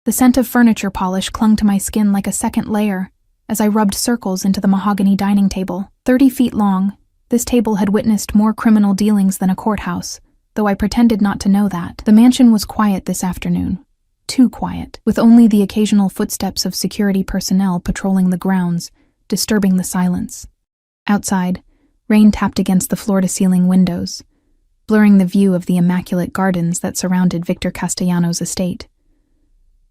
The scent of furniture polish clung to my skin like a second layer as I rubbed circles into the mahogany dining table. 30 feet long, this table had witnessed more criminal dealings than a courthouse, though I pretended not to know that. The mansion was quiet this afternoon. Too quiet, with only the occasional footsteps of security personnel patrolling the grounds, disturbing the silence. Outside, rain tapped against the floor-to-ceiling windows, blurring the view of the immaculate gardens that surrounded Victor Castellanos' estate.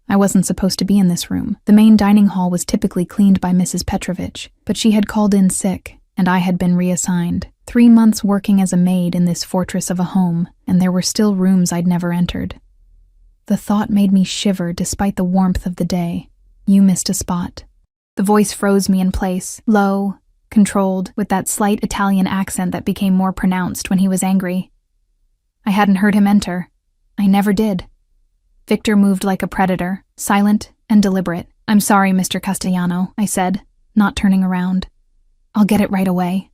I wasn't supposed to be in this room. The main dining hall was typically cleaned by Mrs. Petrovich, but she had called in sick, and I had been reassigned. 3 months working as a maid in this fortress of a home, and there were still rooms I'd never entered. The thought made me shiver despite the warmth of the day. You missed a spot. The voice froze me in place, low, controlled, with that slight Italian accent that became more pronounced when he was angry. I hadn't heard him enter. I never did. Victor moved like a predator, silent and deliberate. "I'm sorry, Mr. Castellano," I said, not turning around. "I'll get it right away."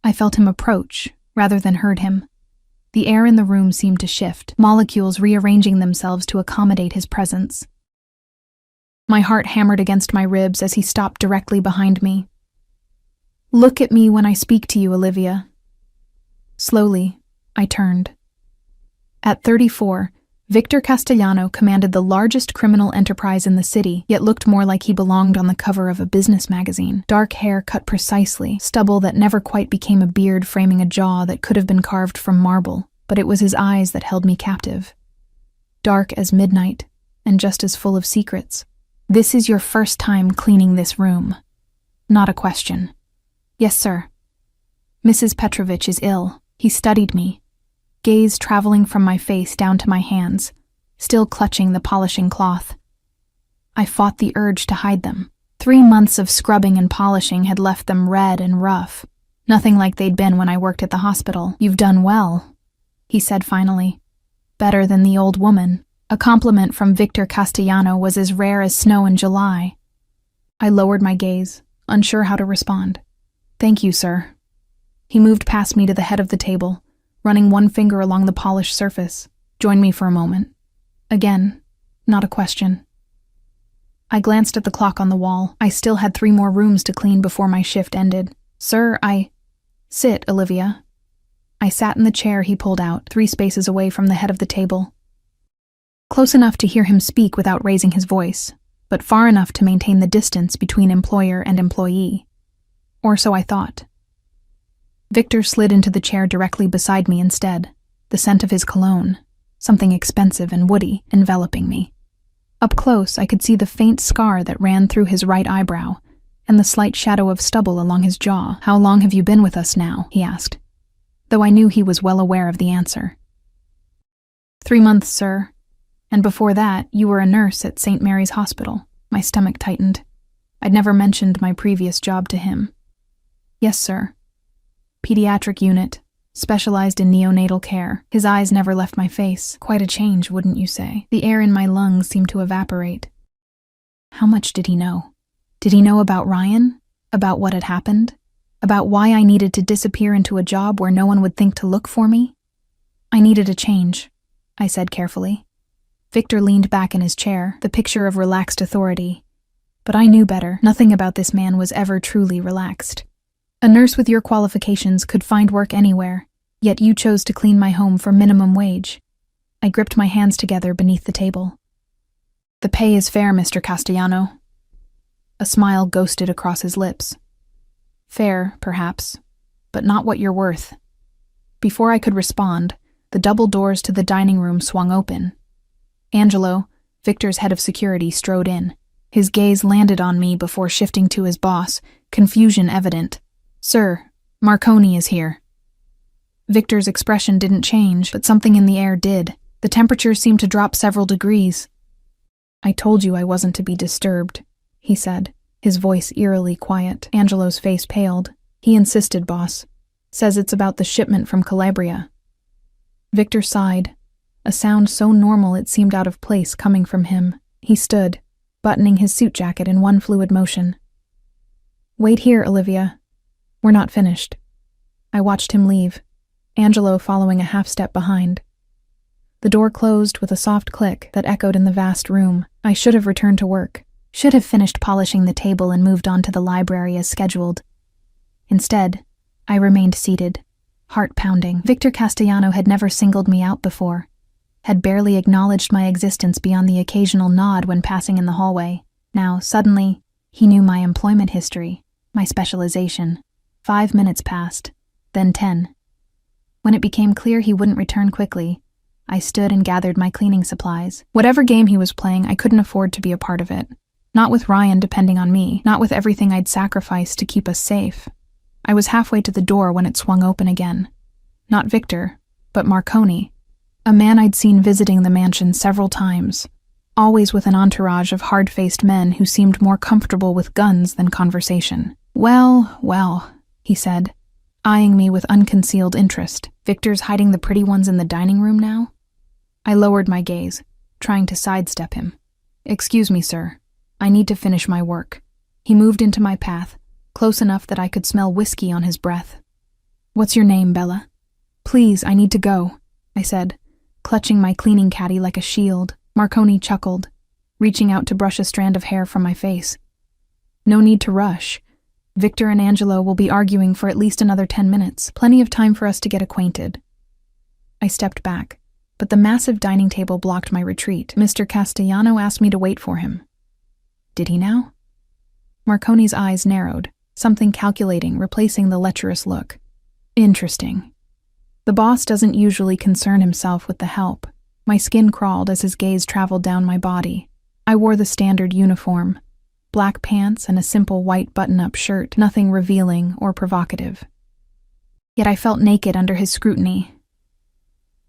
I felt him approach, rather than heard him. The air in the room seemed to shift, molecules rearranging themselves to accommodate his presence. My heart hammered against my ribs as he stopped directly behind me. "Look at me when I speak to you, Olivia." Slowly, I turned. At 34, Victor Castellano commanded the largest criminal enterprise in the city, yet looked more like he belonged on the cover of a business magazine. Dark hair cut precisely, stubble that never quite became a beard framing a jaw that could have been carved from marble, but it was his eyes that held me captive. Dark as midnight, and just as full of secrets. "This is your first time cleaning this room." Not a question. "Yes, sir." "Mrs. Petrovich is ill." He studied me, gaze traveling from my face down to my hands, still clutching the polishing cloth. I fought the urge to hide them. 3 months of scrubbing and polishing had left them red and rough, nothing like they'd been when I worked at the hospital. "You've done well," he said finally. "Better than the old woman." A compliment from Victor Castellano was as rare as snow in July. I lowered my gaze, unsure how to respond. "Thank you, sir." He moved past me to the head of the table, running one finger along the polished surface. "Join me for a moment." Again, not a question. I glanced at the clock on the wall. I still had 3 more rooms to clean before my shift ended. "Sir, Sit, Olivia." I sat in the chair he pulled out, 3 spaces away from the head of the table. Close enough to hear him speak without raising his voice, but far enough to maintain the distance between employer and employee. Or so I thought. Victor slid into the chair directly beside me instead, the scent of his cologne, something expensive and woody, enveloping me. Up close, I could see the faint scar that ran through his right eyebrow, and the slight shadow of stubble along his jaw. "How long have you been with us now?" he asked, though I knew he was well aware of the answer. 3 months, sir. And before that, you were a nurse at St. Mary's Hospital." My stomach tightened. I'd never mentioned my previous job to him. "Yes, sir. Pediatric unit, specialized in neonatal care." His eyes never left my face. Quite a change, wouldn't you say? The air in my lungs seemed to evaporate. How much did he know? Did he know about Ryan? About what had happened? About why I needed to disappear into a job where no one would think to look for me? "I needed a change," I said carefully. Victor leaned back in his chair, the picture of relaxed authority. But I knew better. Nothing about this man was ever truly relaxed. "A nurse with your qualifications could find work anywhere, yet you chose to clean my home for minimum wage." I gripped my hands together beneath the table. "The pay is fair, Mr. Castellano." A smile ghosted across his lips. "Fair, perhaps, but not what you're worth." Before I could respond, the double doors to the dining room swung open. Angelo, Victor's head of security, strode in. His gaze landed on me before shifting to his boss, confusion evident. "Sir, Marconi is here." Victor's expression didn't change, but something in the air did. The temperature seemed to drop several degrees. "I told you I wasn't to be disturbed," he said, his voice eerily quiet. Angelo's face paled. "He insisted, boss. Says it's about the shipment from Calabria." Victor sighed, a sound so normal it seemed out of place coming from him. He stood, buttoning his suit jacket in one fluid motion. "Wait here, Olivia. We're not finished." I watched him leave, Angelo following a half-step behind. The door closed with a soft click that echoed in the vast room. I should have returned to work, should have finished polishing the table and moved on to the library as scheduled. Instead, I remained seated, heart pounding. Victor Castellano had never singled me out before, had barely acknowledged my existence beyond the occasional nod when passing in the hallway. Now, suddenly, he knew my employment history, my specialization. 5 minutes passed, then 10. When it became clear he wouldn't return quickly, I stood and gathered my cleaning supplies. Whatever game he was playing, I couldn't afford to be a part of it. Not with Ryan depending on me, not with everything I'd sacrificed to keep us safe. I was halfway to the door when it swung open again. Not Victor, but Marconi, a man I'd seen visiting the mansion several times, always with an entourage of hard-faced men who seemed more comfortable with guns than conversation. Well, well, he said, eyeing me with unconcealed interest. Victor's hiding the pretty ones in the dining room now? I lowered my gaze, trying to sidestep him. Excuse me, sir. I need to finish my work. He moved into my path, close enough that I could smell whiskey on his breath. What's your name, Bella? Please, I need to go, I said, clutching my cleaning caddy like a shield. Marconi chuckled, reaching out to brush a strand of hair from my face. No need to rush. Victor and Angelo will be arguing for at least another 10 minutes, plenty of time for us to get acquainted. I stepped back, but the massive dining table blocked my retreat. Mr. Castellano asked me to wait for him. Did he now? Marconi's eyes narrowed, something calculating replacing the lecherous look. Interesting. The boss doesn't usually concern himself with the help. My skin crawled as his gaze traveled down my body. I wore the standard uniform, black pants and a simple white button-up shirt, nothing revealing or provocative. Yet I felt naked under his scrutiny.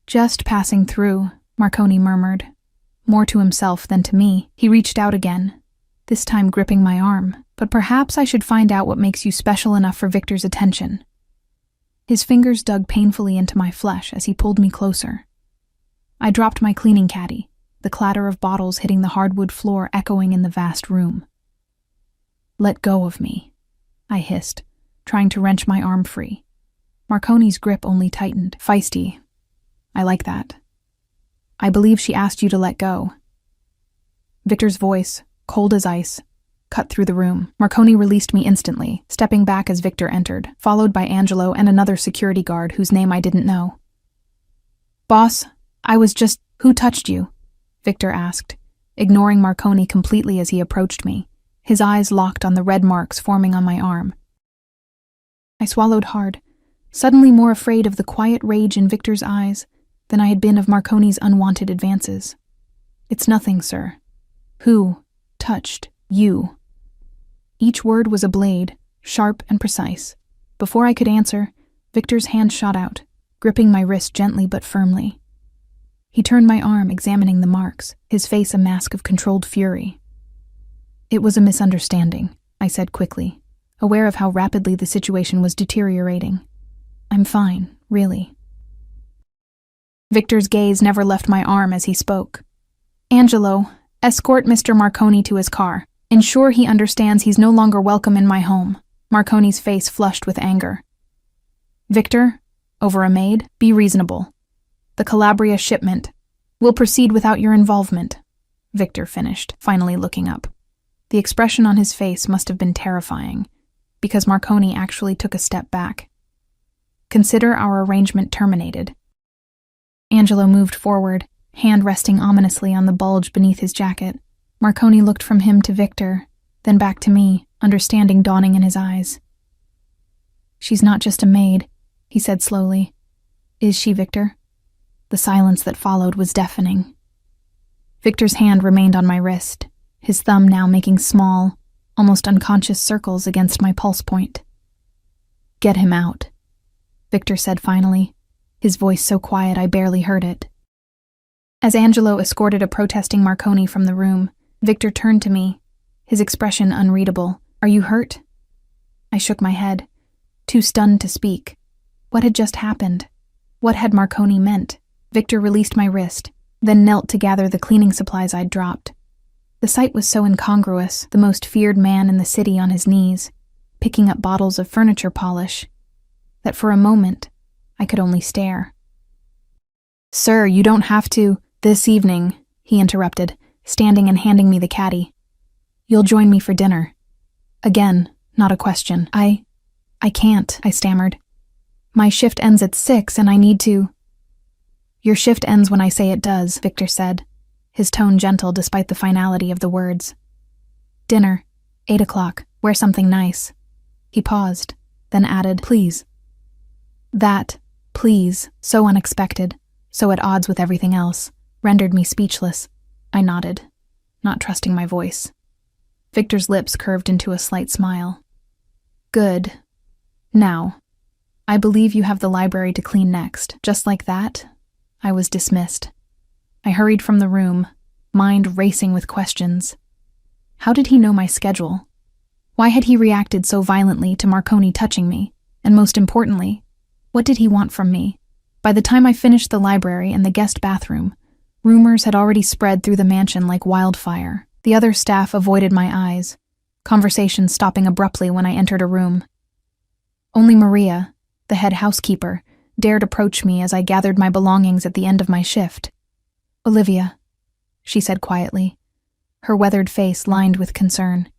Just passing through, Marconi murmured, more to himself than to me. He reached out again, this time gripping my arm. But perhaps I should find out what makes you special enough for Victor's attention. His fingers dug painfully into my flesh as he pulled me closer. I dropped my cleaning caddy, the clatter of bottles hitting the hardwood floor echoing in the vast room. Let go of me, I hissed, trying to wrench my arm free. Marconi's grip only tightened. Feisty. I like that. I believe she asked you to let go. Victor's voice, cold as ice, cut through the room. Marconi released me instantly, stepping back as Victor entered, followed by Angelo and another security guard whose name I didn't know. Boss, I was just... Who touched you? Victor asked, ignoring Marconi completely as he approached me, his eyes locked on the red marks forming on my arm. I swallowed hard, suddenly more afraid of the quiet rage in Victor's eyes than I had been of Marconi's unwanted advances. It's nothing, sir. Who touched you? Each word was a blade, sharp and precise. Before I could answer, Victor's hand shot out, gripping my wrist gently but firmly. He turned my arm, examining the marks, his face a mask of controlled fury. It was a misunderstanding, I said quickly, aware of how rapidly the situation was deteriorating. I'm fine, really. Victor's gaze never left my arm as he spoke. Angelo, escort Mr. Marconi to his car. Ensure he understands he's no longer welcome in my home. Marconi's face flushed with anger. Victor, over a maid, be reasonable. The Calabria shipment will proceed without your involvement, Victor finished, finally looking up. The expression on his face must have been terrifying, because Marconi actually took a step back. Consider our arrangement terminated. Angelo moved forward, hand resting ominously on the bulge beneath his jacket. Marconi looked from him to Victor, then back to me, understanding dawning in his eyes. She's not just a maid, he said slowly. Is she, Victor? The silence that followed was deafening. Victor's hand remained on my wrist, his thumb now making small, almost unconscious circles against my pulse point. Get him out, Victor said finally, his voice so quiet I barely heard it. As Angelo escorted a protesting Marconi from the room, Victor turned to me, his expression unreadable. Are you hurt? I shook my head, too stunned to speak. What had just happened? What had Marconi meant? Victor released my wrist, then knelt to gather the cleaning supplies I'd dropped. The sight was so incongruous, the most feared man in the city on his knees, picking up bottles of furniture polish, that for a moment I could only stare. Sir, you don't have to. This evening, he interrupted, standing and handing me the caddy. You'll join me for dinner. Again, not a question. I can't, I stammered. My shift ends at 6 and I need to. Your shift ends when I say it does, Victor said, his tone gentle despite the finality of the words. Dinner, 8 o'clock, wear something nice. He paused, then added, please. That, please, so unexpected, so at odds with everything else, rendered me speechless. I nodded, not trusting my voice. Victor's lips curved into a slight smile. Good. Now, I believe you have the library to clean next. Just like that, I was dismissed. I hurried from the room, mind racing with questions. How did he know my schedule? Why had he reacted so violently to Marconi touching me? And most importantly, what did he want from me? By the time I finished the library and the guest bathroom, rumors had already spread through the mansion like wildfire. The other staff avoided my eyes, conversation stopping abruptly when I entered a room. Only Maria, the head housekeeper, dared approach me as I gathered my belongings at the end of my shift. Olivia, she said quietly, her weathered face lined with concern.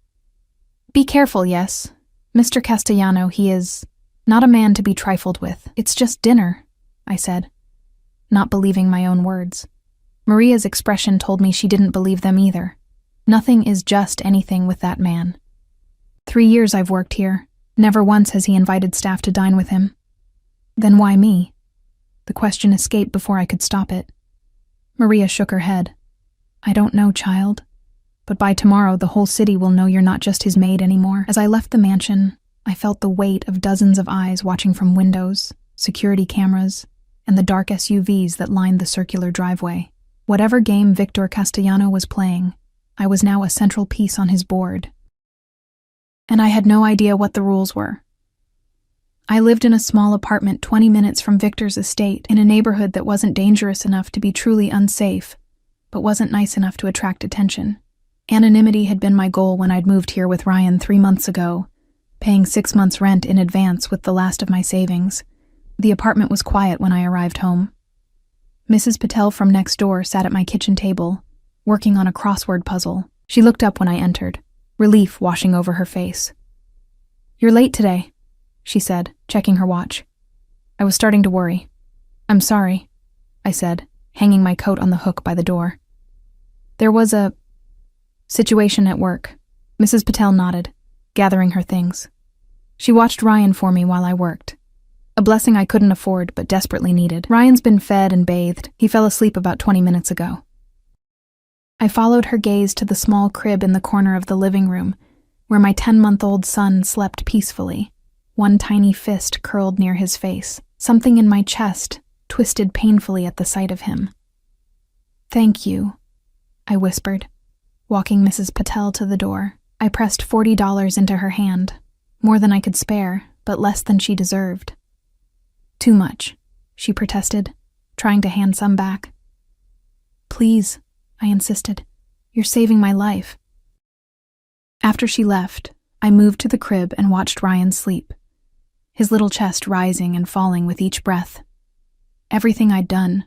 Be careful, yes. Mr. Castellano, he is not a man to be trifled with. It's just dinner, I said, not believing my own words. Maria's expression told me she didn't believe them either. Nothing is just anything with that man. 3 years I've worked here. Never once has he invited staff to dine with him. Then why me? The question escaped before I could stop it. Maria shook her head. I don't know, child. But by tomorrow the whole city will know you're not just his maid anymore. As I left the mansion, I felt the weight of dozens of eyes watching from windows, security cameras, and the dark SUVs that lined the circular driveway. Whatever game Victor Castellano was playing, I was now a central piece on his board. And I had no idea what the rules were. I lived in a small apartment 20 minutes from Victor's estate, in a neighborhood that wasn't dangerous enough to be truly unsafe, but wasn't nice enough to attract attention. Anonymity had been my goal when I'd moved here with Ryan 3 months ago, paying 6 months' rent in advance with the last of my savings. The apartment was quiet when I arrived home. Mrs. Patel from next door sat at my kitchen table, working on a crossword puzzle. She looked up when I entered, relief washing over her face. You're late today, she said, checking her watch. I was starting to worry. I'm sorry, I said, hanging my coat on the hook by the door. There was a situation at work. Mrs. Patel nodded, gathering her things. She watched Ryan for me while I worked. A blessing I couldn't afford but desperately needed. Ryan's been fed and bathed. He fell asleep about 20 minutes ago. I followed her gaze to the small crib in the corner of the living room, where my 10-month-old son slept peacefully, one tiny fist curled near his face. Something in my chest twisted painfully at the sight of him. Thank you, I whispered, walking Mrs. Patel to the door. I pressed $40 into her hand, more than I could spare, but less than she deserved. Too much, she protested, trying to hand some back. Please, I insisted. You're saving my life. After she left, I moved to the crib and watched Ryan sleep, his little chest rising and falling with each breath. Everything I'd done,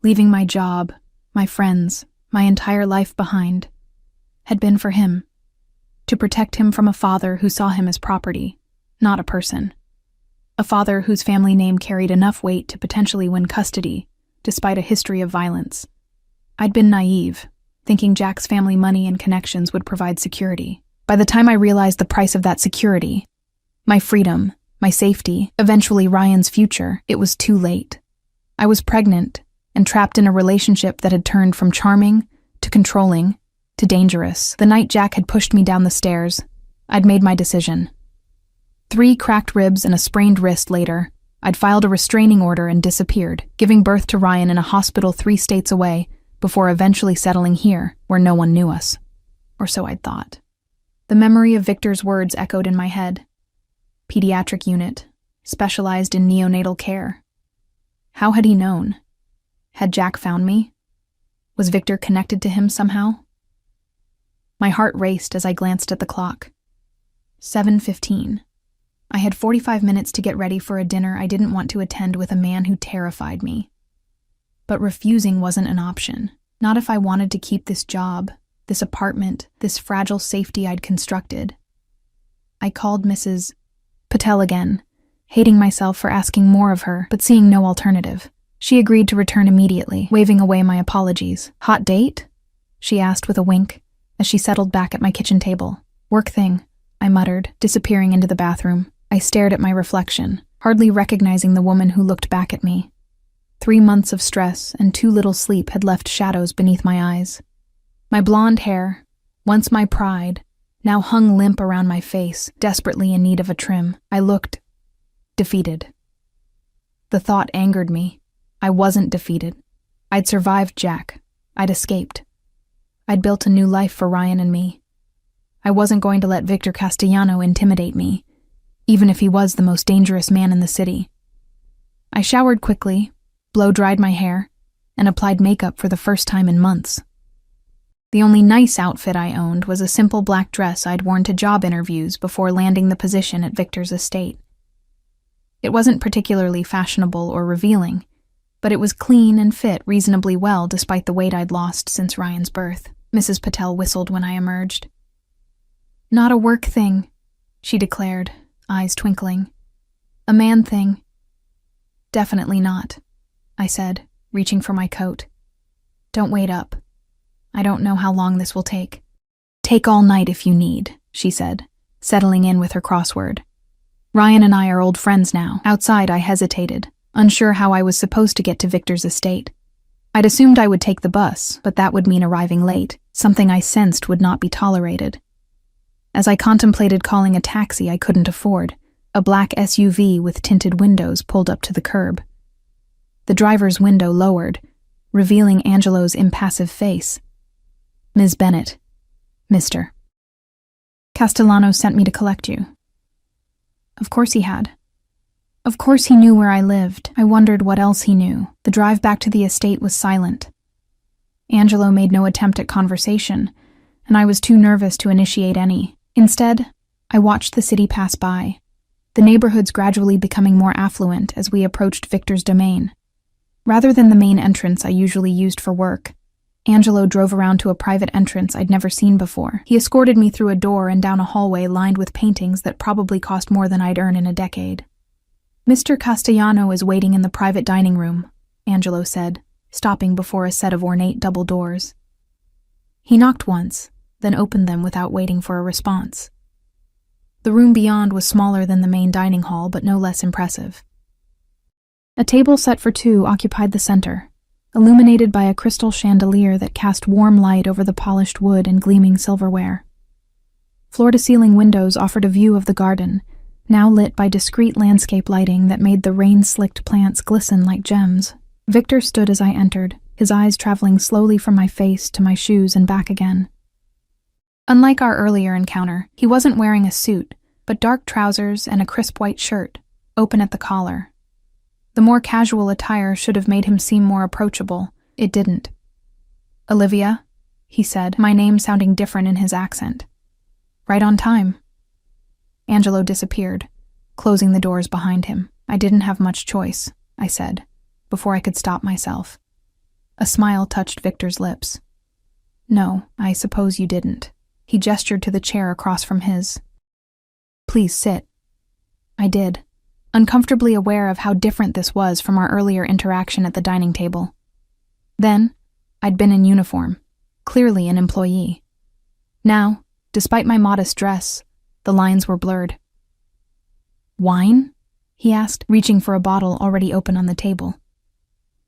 leaving my job, my friends, my entire life behind, had been for him, to protect him from a father who saw him as property, not a person. A father whose family name carried enough weight to potentially win custody, despite a history of violence. I'd been naive, thinking Jack's family money and connections would provide security. By the time I realized the price of that security, my freedom, my safety, eventually Ryan's future, it was too late. I was pregnant and trapped in a relationship that had turned from charming to controlling to dangerous. The night Jack had pushed me down the stairs, I'd made my decision. 3 cracked ribs and a sprained wrist later, I'd filed a restraining order and disappeared, giving birth to Ryan in a hospital 3 states away, before eventually settling here, where no one knew us. Or so I'd thought. The memory of Victor's words echoed in my head. Pediatric unit, specialized in neonatal care. How had he known? Had Jack found me? Was Victor connected to him somehow? My heart raced as I glanced at the clock. 7:15. I had 45 minutes to get ready for a dinner I didn't want to attend with a man who terrified me. But refusing wasn't an option. Not if I wanted to keep this job, this apartment, this fragile safety I'd constructed. I called Mrs. Patel again, hating myself for asking more of her, but seeing no alternative. She agreed to return immediately, waving away my apologies. "Hot date?" she asked with a wink, as she settled back at my kitchen table. "Work thing," I muttered, disappearing into the bathroom. I stared at my reflection, hardly recognizing the woman who looked back at me. 3 months of stress and too little sleep had left shadows beneath my eyes. My blonde hair, once my pride, now hung limp around my face, desperately in need of a trim. I looked defeated. The thought angered me. I wasn't defeated. I'd survived Jack. I'd escaped. I'd built a new life for Ryan and me. I wasn't going to let Victor Castellano intimidate me, even if he was the most dangerous man in the city. I showered quickly, blow-dried my hair, and applied makeup for the first time in months. The only nice outfit I owned was a simple black dress I'd worn to job interviews before landing the position at Victor's estate. It wasn't particularly fashionable or revealing, but it was clean and fit reasonably well despite the weight I'd lost since Ryan's birth. Mrs. Patel whistled when I emerged. "Not a work thing," she declared, eyes twinkling. "A man thing." "Definitely not," I said, reaching for my coat. "Don't wait up. I don't know how long this will take." "Take all night if you need," she said, settling in with her crossword. "Ryan and I are old friends now." Outside, I hesitated, unsure how I was supposed to get to Victor's estate. I'd assumed I would take the bus, but that would mean arriving late, something I sensed would not be tolerated. As I contemplated calling a taxi I couldn't afford, a black SUV with tinted windows pulled up to the curb. The driver's window lowered, revealing Angelo's impassive face. "Ms. Bennett, Mr. Castellano sent me to collect you." Of course he had. Of course he knew where I lived. I wondered what else he knew. The drive back to the estate was silent. Angelo made no attempt at conversation, and I was too nervous to initiate any. Instead, I watched the city pass by, the neighborhoods gradually becoming more affluent as we approached Victor's domain. Rather than the main entrance I usually used for work, Angelo drove around to a private entrance I'd never seen before. He escorted me through a door and down a hallway lined with paintings that probably cost more than I'd earn in a decade. "Mr. Castellano is waiting in the private dining room," Angelo said, stopping before a set of ornate double doors. He knocked once, then opened them without waiting for a response. The room beyond was smaller than the main dining hall, but no less impressive. A table set for two occupied the center, illuminated by a crystal chandelier that cast warm light over the polished wood and gleaming silverware. Floor-to-ceiling windows offered a view of the garden, now lit by discreet landscape lighting that made the rain-slicked plants glisten like gems. Victor stood as I entered, his eyes traveling slowly from my face to my shoes and back again. Unlike our earlier encounter, he wasn't wearing a suit, but dark trousers and a crisp white shirt, open at the collar. The more casual attire should have made him seem more approachable. It didn't. "Olivia," he said, my name sounding different in his accent. "Right on time." Angelo disappeared, closing the doors behind him. "I didn't have much choice," I said, before I could stop myself. A smile touched Victor's lips. "No, I suppose you didn't." He gestured to the chair across from his. "Please sit." I did, uncomfortably aware of how different this was from our earlier interaction at the dining table. Then, I'd been in uniform, clearly an employee. Now, despite my modest dress, the lines were blurred. "Wine?" he asked, reaching for a bottle already open on the table.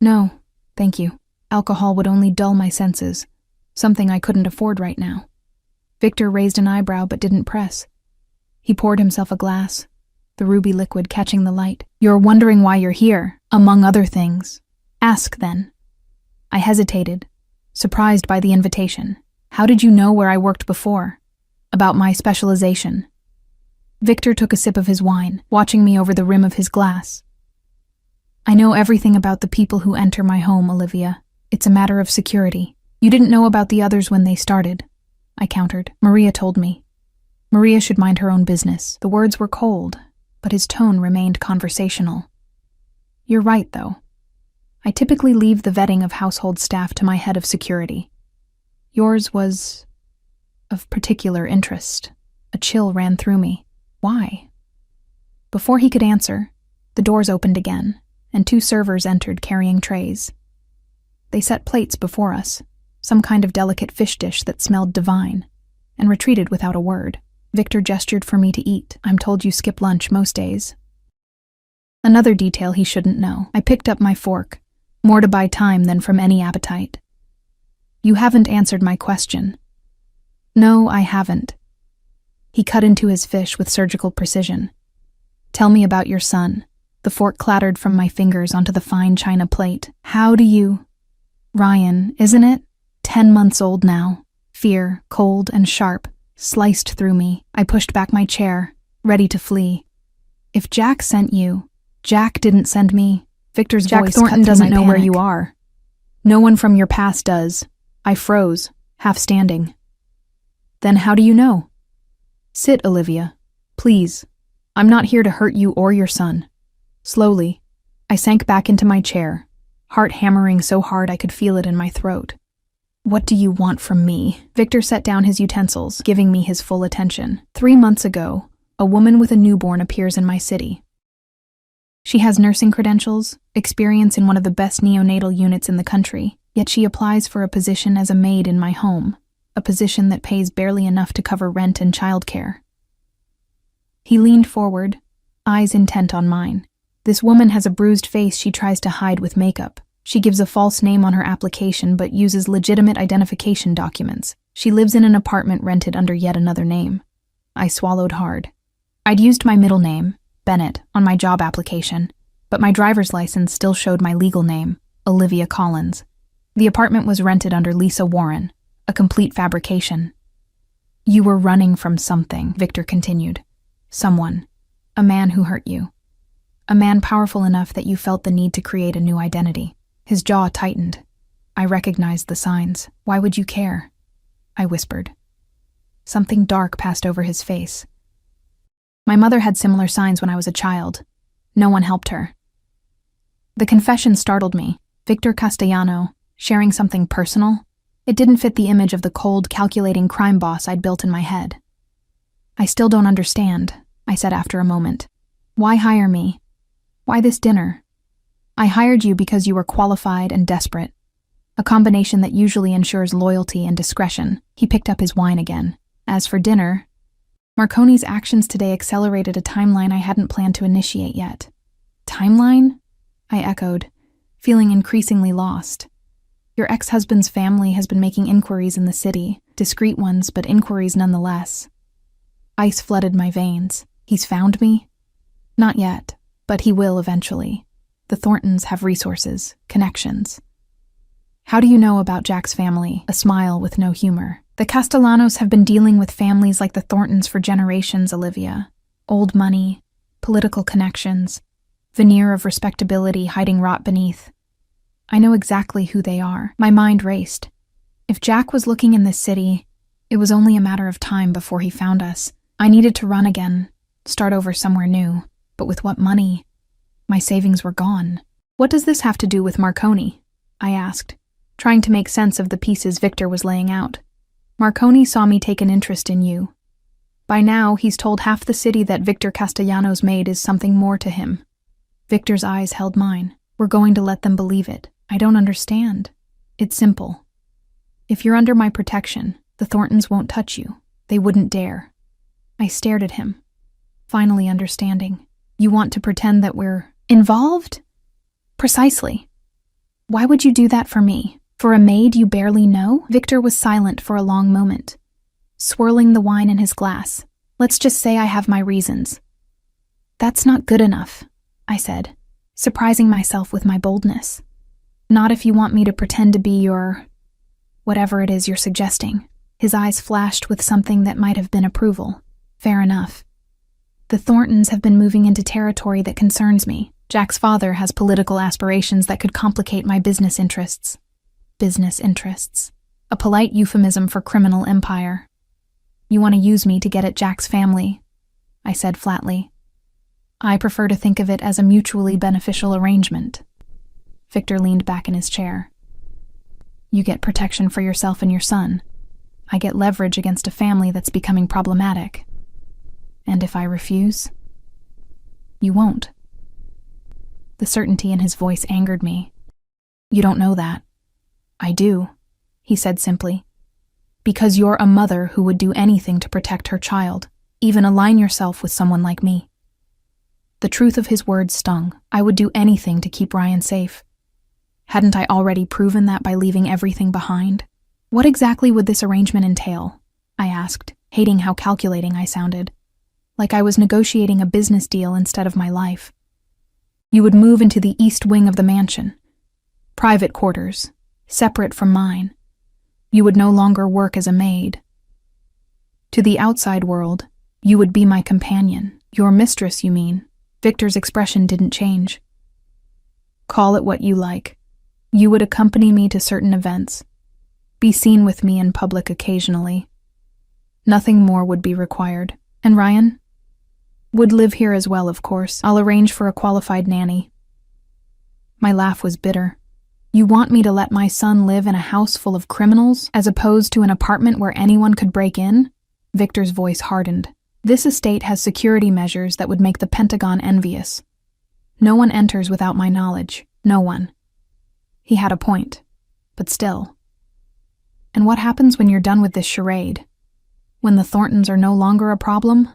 "No, thank you. Alcohol would only dull my senses, something I couldn't afford right now." Victor raised an eyebrow but didn't press. He poured himself a glass, the ruby liquid catching the light. "You're wondering why you're here, among other things. Ask, then." I hesitated, surprised by the invitation. "How did you know where I worked before? About my specialization?" Victor took a sip of his wine, watching me over the rim of his glass. "I know everything about the people who enter my home, Olivia. It's a matter of security. You didn't know about the others when they started," I countered. "Maria told me. Maria should mind her own business." The words were cold, but his tone remained conversational. "You're right, though. I typically leave the vetting of household staff to my head of security. Yours was of particular interest. A chill ran through me. Why? Before he could answer, the doors opened again, and 2 servers entered carrying trays. They set plates before us, some kind of delicate fish dish that smelled divine, and retreated without a word. Victor gestured for me to eat. I'm told you skip lunch most days. Another detail he shouldn't know. I picked up my fork, more to buy time than from any appetite. You haven't answered my question. No, I haven't. He cut into his fish with surgical precision. Tell me about your son. The fork clattered from my fingers onto the fine china plate. How do you... Ryan, isn't it? 10 months old now. Fear, cold and sharp, sliced through me. I pushed back my chair, ready to flee. If Jack sent you... Jack didn't send me. Victor's Jack voice Thornton cut through doesn't my know where panic. you are. No one from your past does. I froze, half standing. Then how do you know? Sit, Olivia. Please. I'm not here to hurt you or your son. Slowly, I sank back into my chair, heart hammering so hard I could feel it in my throat. What do you want from me? Victor set down his utensils, giving me his full attention. 3 months ago, a woman with a newborn appears in my city. She has nursing credentials, experience in one of the best neonatal units in the country, yet she applies for a position as a maid in my home, a position that pays barely enough to cover rent and childcare. He leaned forward, eyes intent on mine. This woman has a bruised face she tries to hide with makeup. She gives a false name on her application but uses legitimate identification documents. She lives in an apartment rented under yet another name. I swallowed hard. I'd used my middle name, Bennett, on my job application, but my driver's license still showed my legal name, Olivia Collins. The apartment was rented under Lisa Warren, a complete fabrication. You were running from something, Victor continued. Someone. A man who hurt you. A man powerful enough that you felt the need to create a new identity. His jaw tightened. I recognized the signs. Why would you care? I whispered. Something dark passed over his face. My mother had similar signs when I was a child. No one helped her. The confession startled me. Victor Castellano, sharing something personal. It didn't fit the image of the cold, calculating crime boss I'd built in my head. I still don't understand, I said after a moment. Why hire me? Why this dinner? I hired you because you were qualified and desperate. A combination that usually ensures loyalty and discretion. He picked up his wine again. As for dinner, Marconi's actions today accelerated a timeline I hadn't planned to initiate yet. Timeline? I echoed, feeling increasingly lost. Your ex-husband's family has been making inquiries in the city, discreet ones, but inquiries nonetheless. Ice flooded my veins. He's found me? Not yet, but he will eventually. The Thorntons have resources, connections. How do you know about Jack's family? A smile with no humor. The Castellanos have been dealing with families like the Thorntons for generations, Olivia. Old money, political connections, veneer of respectability hiding rot beneath. I know exactly who they are. My mind raced. If Jack was looking in this city, it was only a matter of time before he found us. I needed to run again, start over somewhere new. But with what money? My savings were gone. What does this have to do with Marconi? I asked, trying to make sense of the pieces Victor was laying out. Marconi saw me take an interest in you. By now, he's told half the city that Victor Castellanos maid is something more to him. Victor's eyes held mine. We're going to let them believe it. I don't understand. It's simple. If you're under my protection, the Thorntons won't touch you. They wouldn't dare. I stared at him, finally understanding. You want to pretend that we're involved? Precisely. Why would you do that for me? For a maid you barely know? Victor was silent for a long moment, swirling the wine in his glass. Let's just say I have my reasons. That's not good enough, I said, surprising myself with my boldness. Not if you want me to pretend to be your... whatever it is you're suggesting. His eyes flashed with something that might have been approval. Fair enough. The Thorntons have been moving into territory that concerns me. Jack's father has political aspirations that could complicate my business interests. Business interests. A polite euphemism for criminal empire. You want to use me to get at Jack's family, I said flatly. I prefer to think of it as a mutually beneficial arrangement. Victor leaned back in his chair. You get protection for yourself and your son. I get leverage against a family that's becoming problematic. And if I refuse? You won't. The certainty in his voice angered me. You don't know that. I do, he said simply. Because you're a mother who would do anything to protect her child, even align yourself with someone like me. The truth of his words stung. I would do anything to keep Ryan safe. Hadn't I already proven that by leaving everything behind? What exactly would this arrangement entail? I asked, hating how calculating I sounded. Like I was negotiating a business deal instead of my life. You would move into the east wing of the mansion. Private quarters, separate from mine. You would no longer work as a maid. To the outside world, you would be my companion. Your mistress, you mean? Victor's expression didn't change. Call it what you like. You would accompany me to certain events. Be seen with me in public occasionally. Nothing more would be required. And Ryan? Would live here as well, of course. I'll arrange for a qualified nanny. My laugh was bitter. You want me to let my son live in a house full of criminals, as opposed to an apartment where anyone could break in? Victor's voice hardened. This estate has security measures that would make the Pentagon envious. No one enters without my knowledge. No one. He had a point. But still. And what happens when you're done with this charade? When the Thorntons are no longer a problem?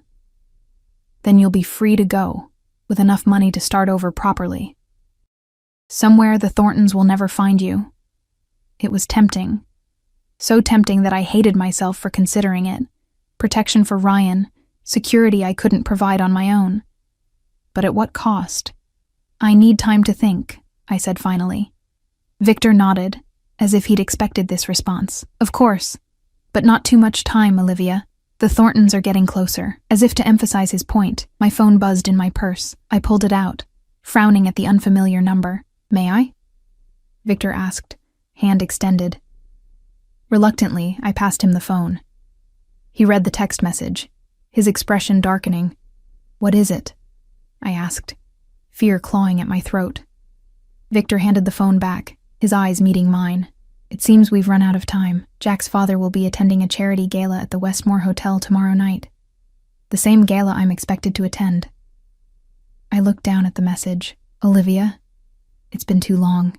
Then you'll be free to go, with enough money to start over properly. Somewhere the Thorntons will never find you. It was tempting. So tempting that I hated myself for considering it. Protection for Ryan, security I couldn't provide on my own. But at what cost? I need time to think, I said finally. Victor nodded, as if he'd expected this response. Of course. But not too much time, Olivia. The Thorntons are getting closer. As if to emphasize his point, my phone buzzed in my purse. I pulled it out, frowning at the unfamiliar number. May I? Victor asked, hand extended. Reluctantly, I passed him the phone. He read the text message, his expression darkening. What is it? I asked, fear clawing at my throat. Victor handed the phone back, his eyes meeting mine. It seems we've run out of time. Jack's father will be attending a charity gala at the Westmore Hotel tomorrow night. The same gala I'm expected to attend. I looked down at the message. Olivia? It's been too long.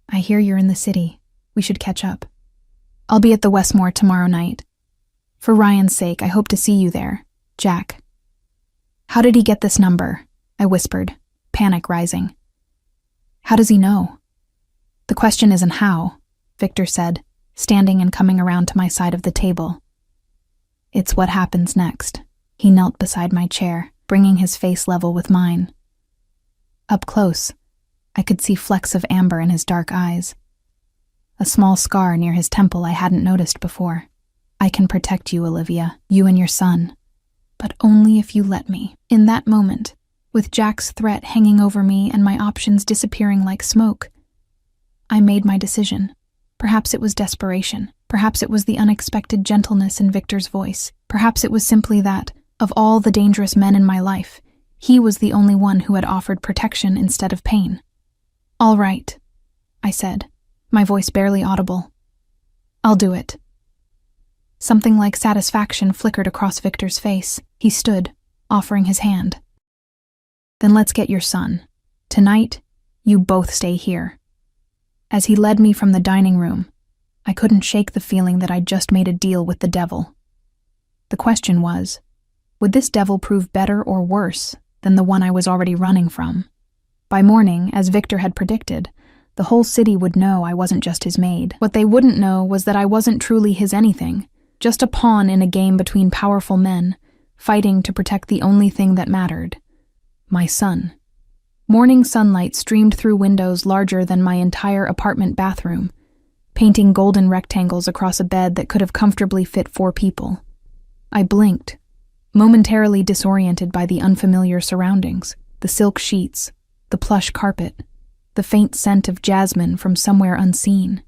I hear you're in the city. We should catch up. I'll be at the Westmore tomorrow night. For Ryan's sake, I hope to see you there. Jack. How did he get this number? I whispered, panic rising. How does he know? The question isn't how, Victor said, standing and coming around to my side of the table. It's what happens next. He knelt beside my chair, bringing his face level with mine. Up close, I could see flecks of amber in his dark eyes. A small scar near his temple I hadn't noticed before. I can protect you, Olivia, you and your son. But only if you let me. In that moment, with Jack's threat hanging over me and my options disappearing like smoke, I made my decision. Perhaps it was desperation. Perhaps it was the unexpected gentleness in Victor's voice. Perhaps it was simply that, of all the dangerous men in my life, he was the only one who had offered protection instead of pain. All right, I said, my voice barely audible. I'll do it. Something like satisfaction flickered across Victor's face. He stood, offering his hand. Then let's get your son. Tonight, you both stay here. As he led me from the dining room, I couldn't shake the feeling that I'd just made a deal with the devil. The question was, would this devil prove better or worse than the one I was already running from? By morning, as Victor had predicted, the whole city would know I wasn't just his maid. What they wouldn't know was that I wasn't truly his anything, just a pawn in a game between powerful men, fighting to protect the only thing that mattered, my son. Morning sunlight streamed through windows larger than my entire apartment bathroom, painting golden rectangles across a bed that could have comfortably fit 4 people. I blinked, momentarily disoriented by the unfamiliar surroundings, the silk sheets, the plush carpet, the faint scent of jasmine from somewhere unseen.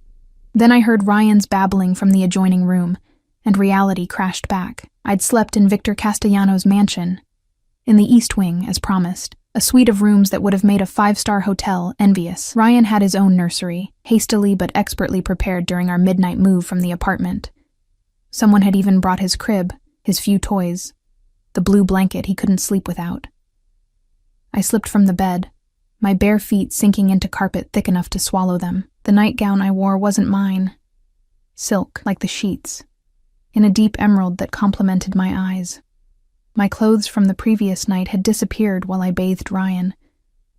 Then I heard Ryan's babbling from the adjoining room, and reality crashed back. I'd slept in Victor Castellano's mansion, in the East Wing, as promised, a suite of rooms that would have made a five-star hotel envious. Ryan had his own nursery, hastily but expertly prepared during our midnight move from the apartment. Someone had even brought his crib, his few toys, the blue blanket he couldn't sleep without. I slipped from the bed, my bare feet sinking into carpet thick enough to swallow them. The nightgown I wore wasn't mine. Silk, like the sheets, in a deep emerald that complemented my eyes. My clothes from the previous night had disappeared while I bathed Ryan,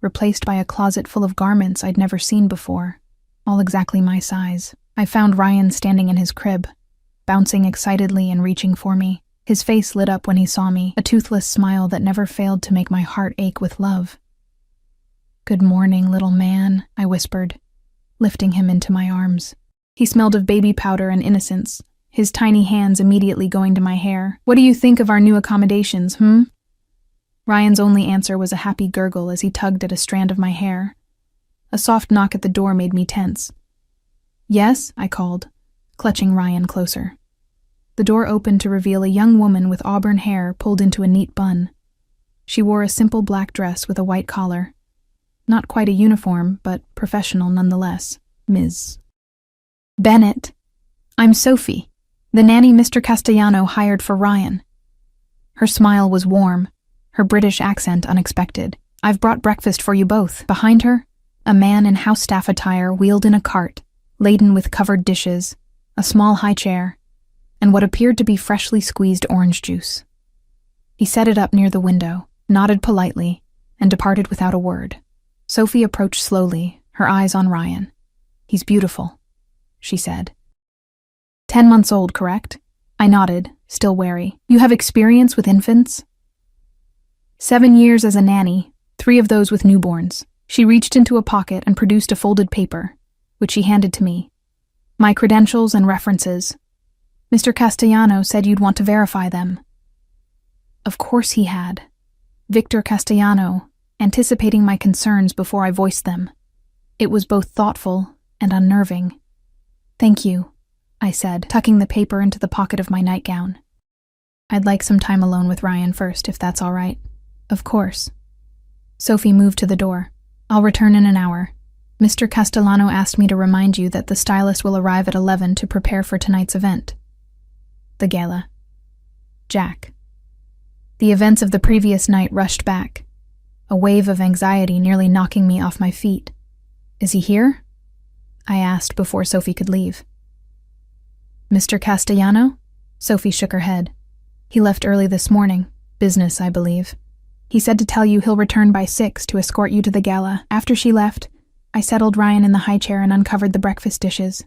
replaced by a closet full of garments I'd never seen before, all exactly my size. I found Ryan standing in his crib, bouncing excitedly and reaching for me. His face lit up when he saw me, a toothless smile that never failed to make my heart ache with love. "Good morning, little man," I whispered, lifting him into my arms. He smelled of baby powder and innocence, his tiny hands immediately going to my hair. "What do you think of our new accommodations, Ryan's only answer was a happy gurgle as he tugged at a strand of my hair. A soft knock at the door made me tense. "Yes?" I called, clutching Ryan closer. The door opened to reveal a young woman with auburn hair pulled into a neat bun. She wore a simple black dress with a white collar. Not quite a uniform, but professional nonetheless. "Ms. Bennett. I'm Sophie, the nanny Mr. Castellano hired for Ryan." Her smile was warm, her British accent unexpected. "I've brought breakfast for you both." Behind her, a man in house staff attire wheeled in a cart, laden with covered dishes, a small high chair, and what appeared to be freshly squeezed orange juice. He set it up near the window, nodded politely, and departed without a word. Sophie approached slowly, her eyes on Ryan. "He's beautiful," she said. 10 months old, correct?" I nodded, still wary. "You have experience with infants?" 7 years as a nanny, 3 of those with newborns. She reached into a pocket and produced a folded paper, which she handed to me. "My credentials and references. Mr. Castellano said you'd want to verify them." Of course he had. Victor Castellano, anticipating my concerns before I voiced them. It was both thoughtful and unnerving. "Thank you," I said, tucking the paper into the pocket of my nightgown. "I'd like some time alone with Ryan first, if that's all right." "Of course." Sophie moved to the door. "I'll return in an hour. Mr. Castellano asked me to remind you that the stylist will arrive at 11 to prepare for tonight's event. The gala. Jack." The events of the previous night rushed back, a wave of anxiety nearly knocking me off my feet. "Is he here?" I asked before Sophie could leave. "Mr. Castellano?" Sophie shook her head. "He left early this morning. Business, I believe. He said to tell you he'll return by 6 to escort you to the gala." After she left, I settled Ryan in the high chair and uncovered the breakfast dishes.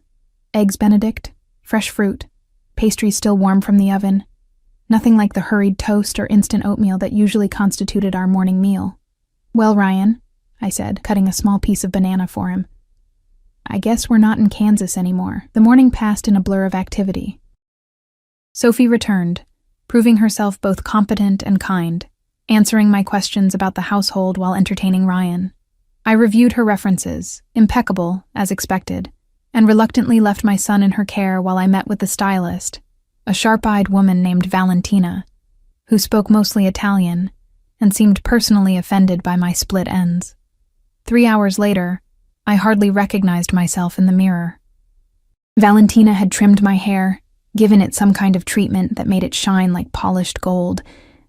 Eggs Benedict, fresh fruit, pastries still warm from the oven. Nothing like the hurried toast or instant oatmeal that usually constituted our morning meal. "Well, Ryan," I said, cutting a small piece of banana for him, "I guess we're not in Kansas anymore." The morning passed in a blur of activity. Sophie returned, proving herself both competent and kind, answering my questions about the household while entertaining Ryan. I reviewed her references, impeccable, as expected, and reluctantly left my son in her care while I met with the stylist, a sharp-eyed woman named Valentina, who spoke mostly Italian and seemed personally offended by my split ends. 3 hours later, I hardly recognized myself in the mirror. Valentina had trimmed my hair, given it some kind of treatment that made it shine like polished gold,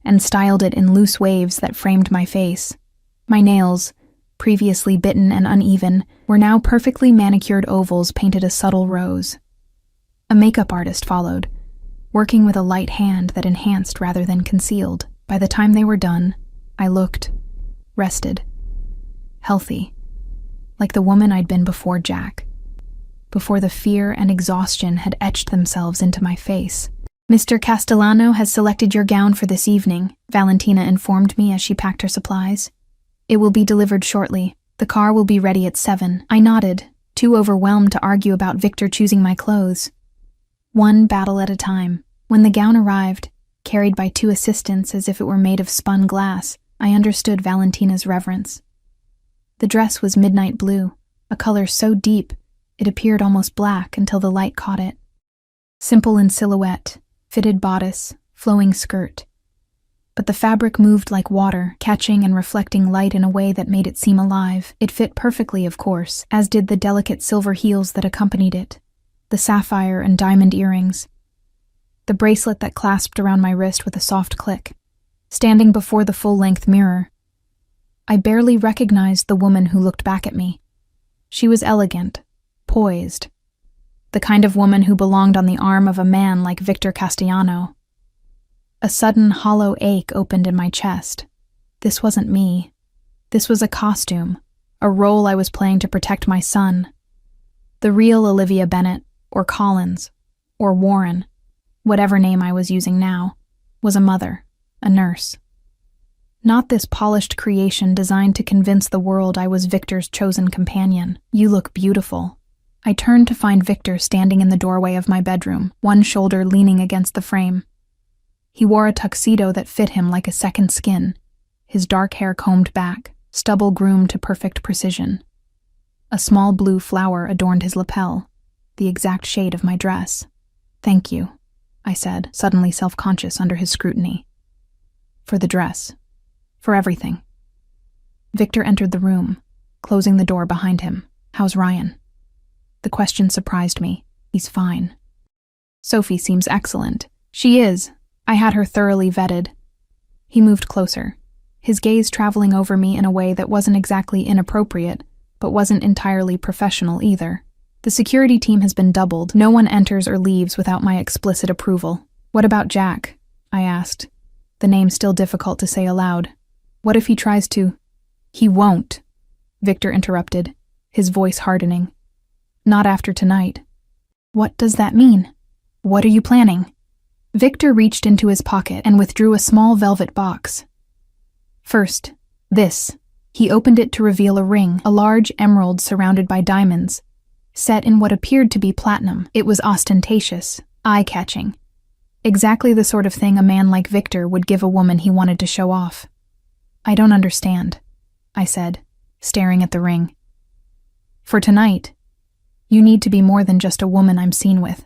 and styled it in loose waves that framed my face. My nails, previously bitten and uneven, were now perfectly manicured ovals painted a subtle rose. A makeup artist followed, working with a light hand that enhanced rather than concealed. By the time they were done, I looked rested, healthy, like the woman I'd been before Jack, before the fear and exhaustion had etched themselves into my face. "Mr. Castellano has selected your gown for this evening," Valentina informed me as she packed her supplies. "It will be delivered shortly. The car will be ready at 7. I nodded, too overwhelmed to argue about Victor choosing my clothes. One battle at a time. When the gown arrived, carried by 2 assistants as if it were made of spun glass, I understood Valentina's reverence. The dress was midnight blue, a color so deep it appeared almost black until the light caught it. Simple in silhouette, fitted bodice, flowing skirt. but the fabric moved like water, catching and reflecting light in a way that made it seem alive. It fit perfectly, of course, as did the delicate silver heels that accompanied it, the sapphire and diamond earrings, the bracelet that clasped around my wrist with a soft click. Standing before the full-length mirror, I barely recognized the woman who looked back at me. She was elegant, poised, the kind of woman who belonged on the arm of a man like Victor Castellano. A sudden hollow ache opened in my chest. This wasn't me. This was a costume, a role I was playing to protect my son. The real Olivia Bennett, or Collins, or Warren, whatever name I was using now, was a mother, a nurse. Not this polished creation designed to convince the world I was Victor's chosen companion. You look beautiful. I turned to find Victor standing in the doorway of my bedroom, one shoulder leaning against the frame. He wore a tuxedo that fit him like a second skin, his dark hair combed back, stubble groomed to perfect precision. A small blue flower adorned his lapel, the exact shade of my dress. "Thank you," I said, suddenly self-conscious under his scrutiny. "For the dress. For everything." Victor entered the room, closing the door behind him. "How's Ryan?" The question surprised me. "He's fine." "Sophie seems excellent." "She is. I had her thoroughly vetted." He moved closer, his gaze traveling over me in a way that wasn't exactly inappropriate, but wasn't entirely professional either. "The security team has been doubled. No one enters or leaves without my explicit approval." "What about Jack?" I asked, the name still difficult to say aloud. "What if he tries to—" "He won't," Victor interrupted, his voice hardening. "Not after tonight." "What does that mean? What are you planning?" Victor reached into his pocket and withdrew a small velvet box. "First, this." He opened it to reveal a ring, a large emerald surrounded by diamonds, set in what appeared to be platinum. It was ostentatious, eye-catching. Exactly the sort of thing a man like Victor would give a woman he wanted to show off. "I don't understand," I said, staring at the ring. "For tonight, you need to be more than just a woman I'm seen with."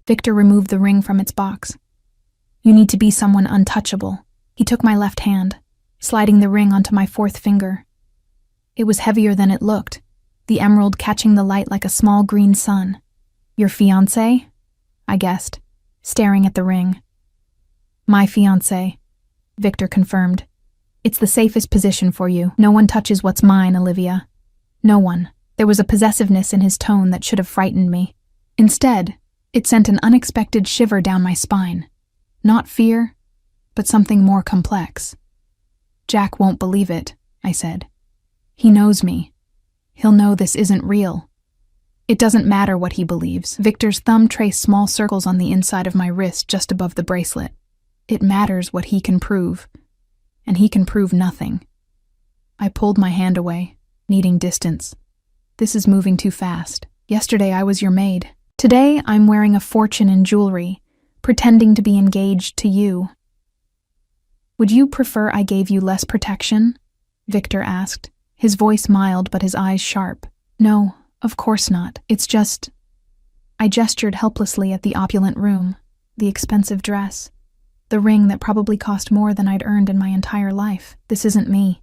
Victor removed the ring from its box. "You need to be someone untouchable." He took my left hand, sliding the ring onto my fourth finger. It was heavier than it looked, the emerald catching the light like a small green sun. "Your fiancé?" I guessed, staring at the ring. "My fiancé," Victor confirmed. "It's the safest position for you. No one touches what's mine, Olivia. No one." There was a possessiveness in his tone that should have frightened me. Instead, it sent an unexpected shiver down my spine. Not fear, but something more complex. "Jack won't believe it," I said. "He knows me. He'll know this isn't real." "It doesn't matter what he believes." Victor's thumb traced small circles on the inside of my wrist just above the bracelet. "It matters what he can prove, and he can prove nothing." I pulled my hand away, needing distance. "This is moving too fast. Yesterday I was your maid. Today I'm wearing a fortune in jewelry, pretending to be engaged to you." "Would you prefer I gave you less protection?" Victor asked, his voice mild but his eyes sharp. "No, of course not. It's just—" I gestured helplessly at the opulent room, the expensive dress, the ring that probably cost more than I'd earned in my entire life. "This isn't me."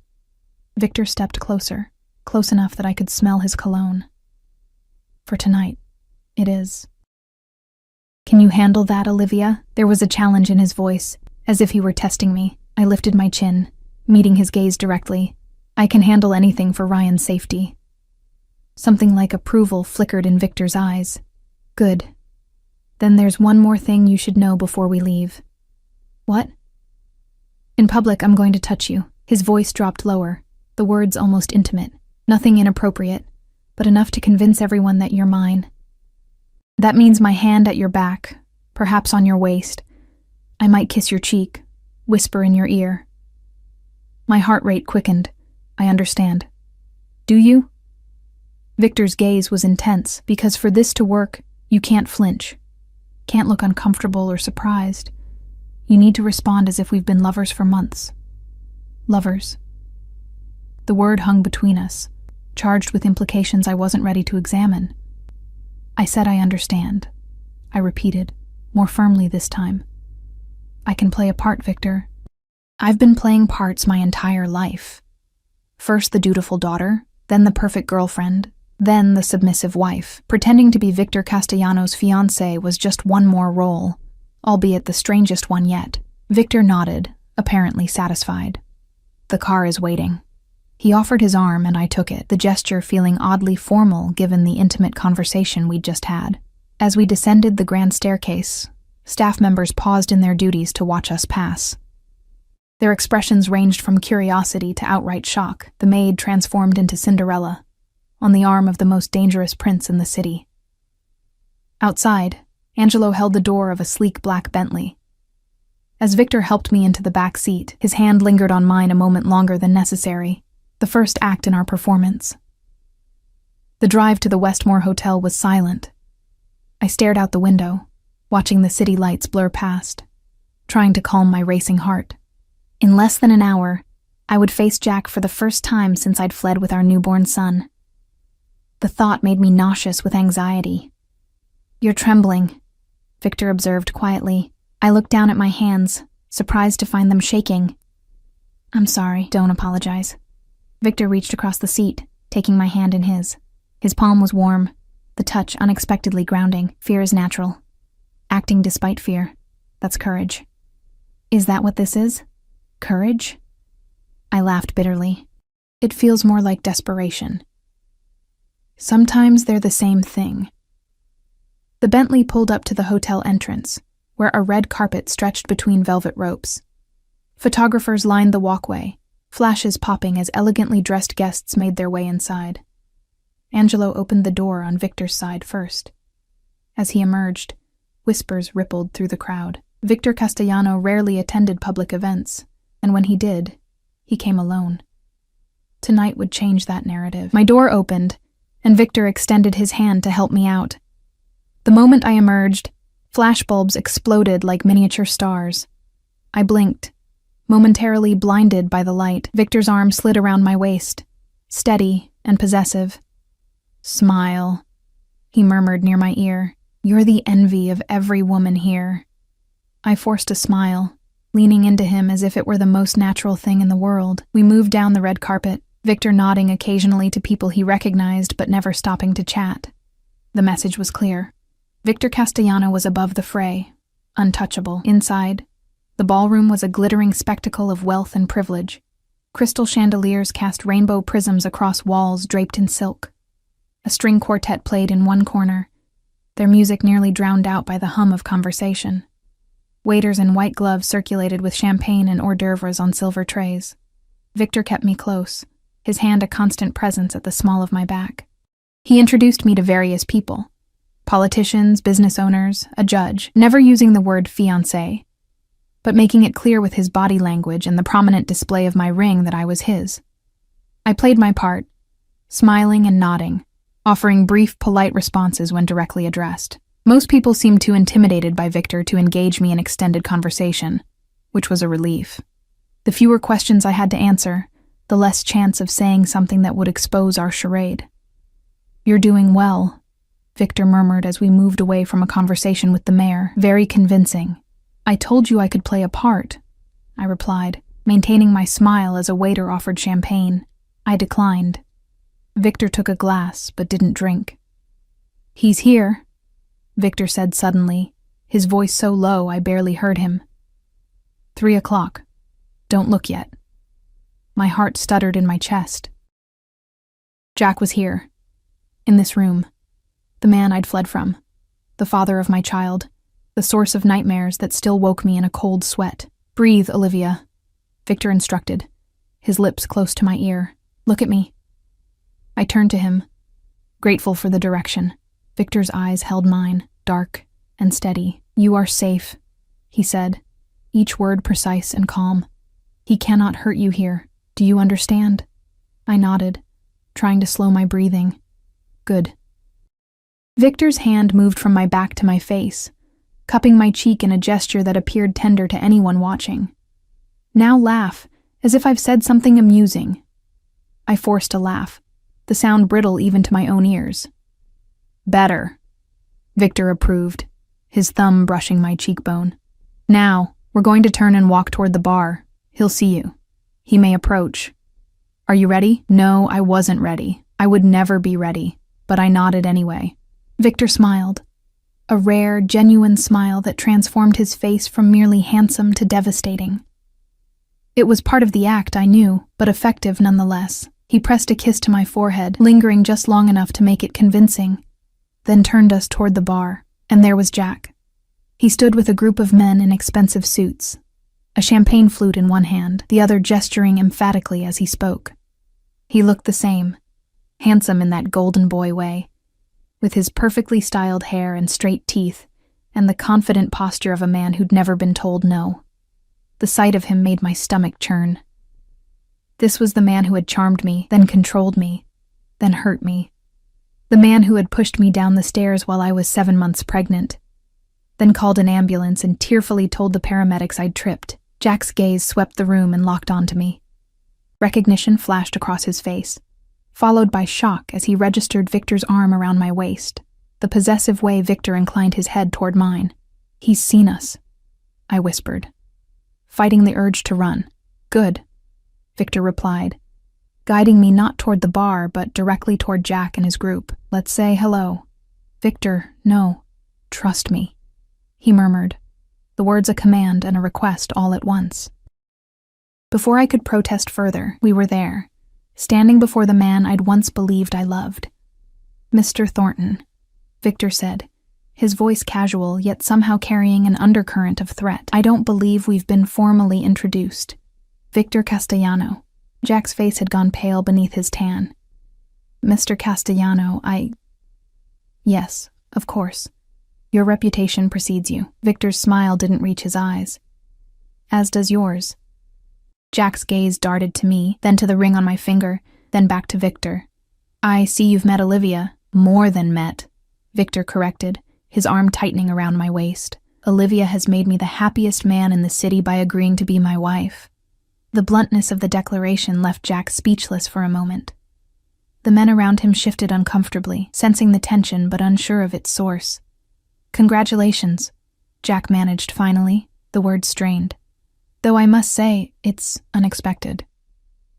Victor stepped closer, close enough that I could smell his cologne. "For tonight, it is." "Can you handle that, Olivia?" There was a challenge in his voice, as if he were testing me. I lifted my chin, meeting his gaze directly. "I can handle anything for Ryan's safety." Something like approval flickered in Victor's eyes. "Good. Then there's one more thing you should know before we leave." "What?" "In public, I'm going to touch you." His voice dropped lower, the words almost intimate. "Nothing inappropriate, but enough to convince everyone that you're mine. That means my hand at your back, perhaps on your waist. I might kiss your cheek, whisper in your ear." My heart rate quickened. "I understand." "Do you?" Victor's gaze was intense, because for this to work, you can't flinch. Can't look uncomfortable or surprised. You need to respond as if we've been lovers for months. Lovers. The word hung between us, charged with implications I wasn't ready to examine. "I said I understand," I repeated, more firmly this time. "I can play a part, Victor, I've been playing parts my entire life. First the dutiful daughter, then the perfect girlfriend, then the submissive wife. Pretending to be Victor Castellanos' fiancée was just one more role, albeit the strangest one yet. Victor nodded, apparently satisfied. The car is waiting. He offered his arm and I took it, the gesture feeling oddly formal given the intimate conversation we'd just had. As we descended the grand staircase, staff members paused in their duties to watch us pass. Their expressions ranged from curiosity to outright shock. The maid transformed into Cinderella, on the arm of the most dangerous prince in the city. Outside, Angelo held the door of a sleek black Bentley. As Victor helped me into the back seat, his hand lingered on mine a moment longer than necessary, the first act in our performance. The drive to the Westmore Hotel was silent. I stared out the window, watching the city lights blur past, trying to calm my racing heart. In less than an hour, I would face Jack for the first time since I'd fled with our newborn son. The thought made me nauseous with anxiety. "You're trembling," Victor observed quietly. I looked down at my hands, surprised to find them shaking. "I'm sorry, don't apologize." Victor reached across the seat, taking my hand in his. His palm was warm, the touch unexpectedly grounding. Fear is natural. Acting despite fear, that's courage. Is that what this is? Courage? I laughed bitterly. It feels more like desperation. Sometimes they're the same thing. The Bentley pulled up to the hotel entrance, where a red carpet stretched between velvet ropes. Photographers lined the walkway, flashes popping as elegantly dressed guests made their way inside. Angelo opened the door on Victor's side first. As he emerged, whispers rippled through the crowd. Victor Castellano rarely attended public events, and when he did, he came alone. Tonight would change that narrative. My door opened, and Victor extended his hand to help me out. The moment I emerged, flashbulbs exploded like miniature stars. I blinked, momentarily blinded by the light. Victor's arm slid around my waist, steady and possessive. "Smile," he murmured near my ear. "You're the envy of every woman here." I forced a smile, leaning into him as if it were the most natural thing in the world. We moved down the red carpet, Victor nodding occasionally to people he recognized but never stopping to chat. The message was clear. Victor Castellano was above the fray, untouchable. Inside, the ballroom was a glittering spectacle of wealth and privilege. Crystal chandeliers cast rainbow prisms across walls draped in silk. A string quartet played in one corner, their music nearly drowned out by the hum of conversation. Waiters in white gloves circulated with champagne and hors d'oeuvres on silver trays. Victor kept me close, his hand a constant presence at the small of my back. He introduced me to various people. Politicians, business owners, a judge, never using the word fiancé, but making it clear with his body language and the prominent display of my ring that I was his. I played my part, smiling and nodding, offering brief, polite responses when directly addressed. Most people seemed too intimidated by Victor to engage me in extended conversation, which was a relief. The fewer questions I had to answer, the less chance of saying something that would expose our charade. "You're doing well," Victor murmured as we moved away from a conversation with the mayor. "Very convincing." "I told you I could play a part," I replied, maintaining my smile as a waiter offered champagne. I declined. Victor took a glass, but didn't drink. "He's here," Victor said suddenly, his voice so low I barely heard him. 3 o'clock. Don't look yet. My heart stuttered in my chest. Jack was here, in this room, the man I'd fled from, the father of my child, the source of nightmares that still woke me in a cold sweat. "Breathe, Olivia," Victor instructed, his lips close to my ear. "Look at me." I turned to him, grateful for the direction. Victor's eyes held mine, dark and steady. "You are safe," he said, each word precise and calm. "He cannot hurt you here. Do you understand?" I nodded, trying to slow my breathing. "Good." Victor's hand moved from my back to my face, cupping my cheek in a gesture that appeared tender to anyone watching. "Now laugh, as if I've said something amusing." I forced a laugh, the sound brittle even to my own ears. "Better," Victor approved, his thumb brushing my cheekbone. "Now, we're going to turn and walk toward the bar. He'll see you. He may approach. Are you ready? No, I wasn't ready. I would never be ready, but I nodded anyway. Victor smiled. A rare, genuine smile that transformed his face from merely handsome to devastating. It was part of the act, I knew, but effective nonetheless. He pressed a kiss to my forehead, lingering just long enough to make it convincing, then turned us toward the bar, and there was Jack. He stood with a group of men in expensive suits, a champagne flute in one hand, the other gesturing emphatically as he spoke. He looked the same, handsome in that golden boy way, with his perfectly styled hair and straight teeth, and the confident posture of a man who'd never been told no. The sight of him made my stomach churn. This was the man who had charmed me, then controlled me, then hurt me. The man who had pushed me down the stairs while I was 7 months pregnant, then called an ambulance and tearfully told the paramedics I'd tripped. Jack's gaze swept the room and locked onto me. Recognition flashed across his face, followed by shock as he registered Victor's arm around my waist, the possessive way Victor inclined his head toward mine. He's seen us, I whispered, fighting the urge to run. Good, Victor replied, guiding me not toward the bar but directly toward Jack and his group. Let's say hello. Victor, no, trust me, he murmured, the words a command and a request all at once. Before I could protest further, we were there, standing before the man I'd once believed I loved. Mr. Thornton, Victor said, his voice casual yet somehow carrying an undercurrent of threat. I don't believe we've been formally introduced. Victor Castellano. Jack's face had gone pale beneath his tan. Mr. Castellano, Yes, of course. Your reputation precedes you. Victor's smile didn't reach his eyes. As does yours. Jack's gaze darted to me, then to the ring on my finger, then back to Victor. I see you've met Olivia. More than met, Victor corrected, his arm tightening around my waist. Olivia has made me the happiest man in the city by agreeing to be my wife. The bluntness of the declaration left Jack speechless for a moment. The men around him shifted uncomfortably, sensing the tension but unsure of its source. Congratulations, Jack managed finally, the words strained. Though I must say, it's unexpected.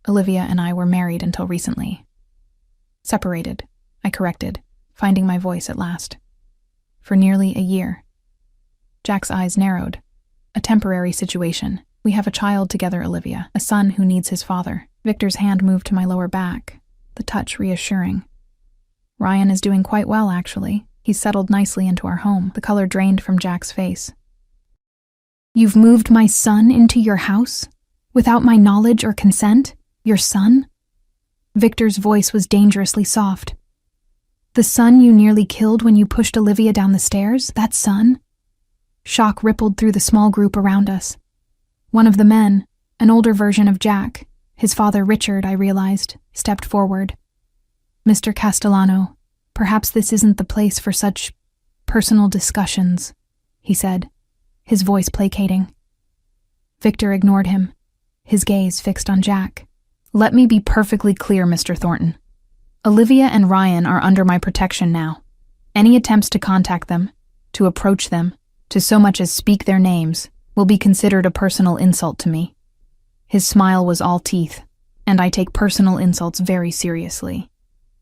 Olivia and I were married until recently. Separated, I corrected, finding my voice at last. For nearly a year. Jack's eyes narrowed. A temporary situation. We have a child together, Olivia, a son who needs his father. Victor's hand moved to my lower back, the touch reassuring. Ryan is doing quite well, actually. He's settled nicely into our home. The color drained from Jack's face. You've moved my son into your house? Without my knowledge or consent? Your son? Victor's voice was dangerously soft. The son you nearly killed when you pushed Olivia down the stairs? That son? Shock rippled through the small group around us. One of the men, an older version of Jack, his father Richard, I realized, stepped forward. Mr. Castellano, perhaps this isn't the place for such personal discussions, he said, his voice placating. Victor ignored him, his gaze fixed on Jack. Let me be perfectly clear, Mr. Thornton. Olivia and Ryan are under my protection now. Any attempts to contact them, to approach them, to so much as speak their names, will be considered a personal insult to me. His smile was all teeth, and I take personal insults very seriously.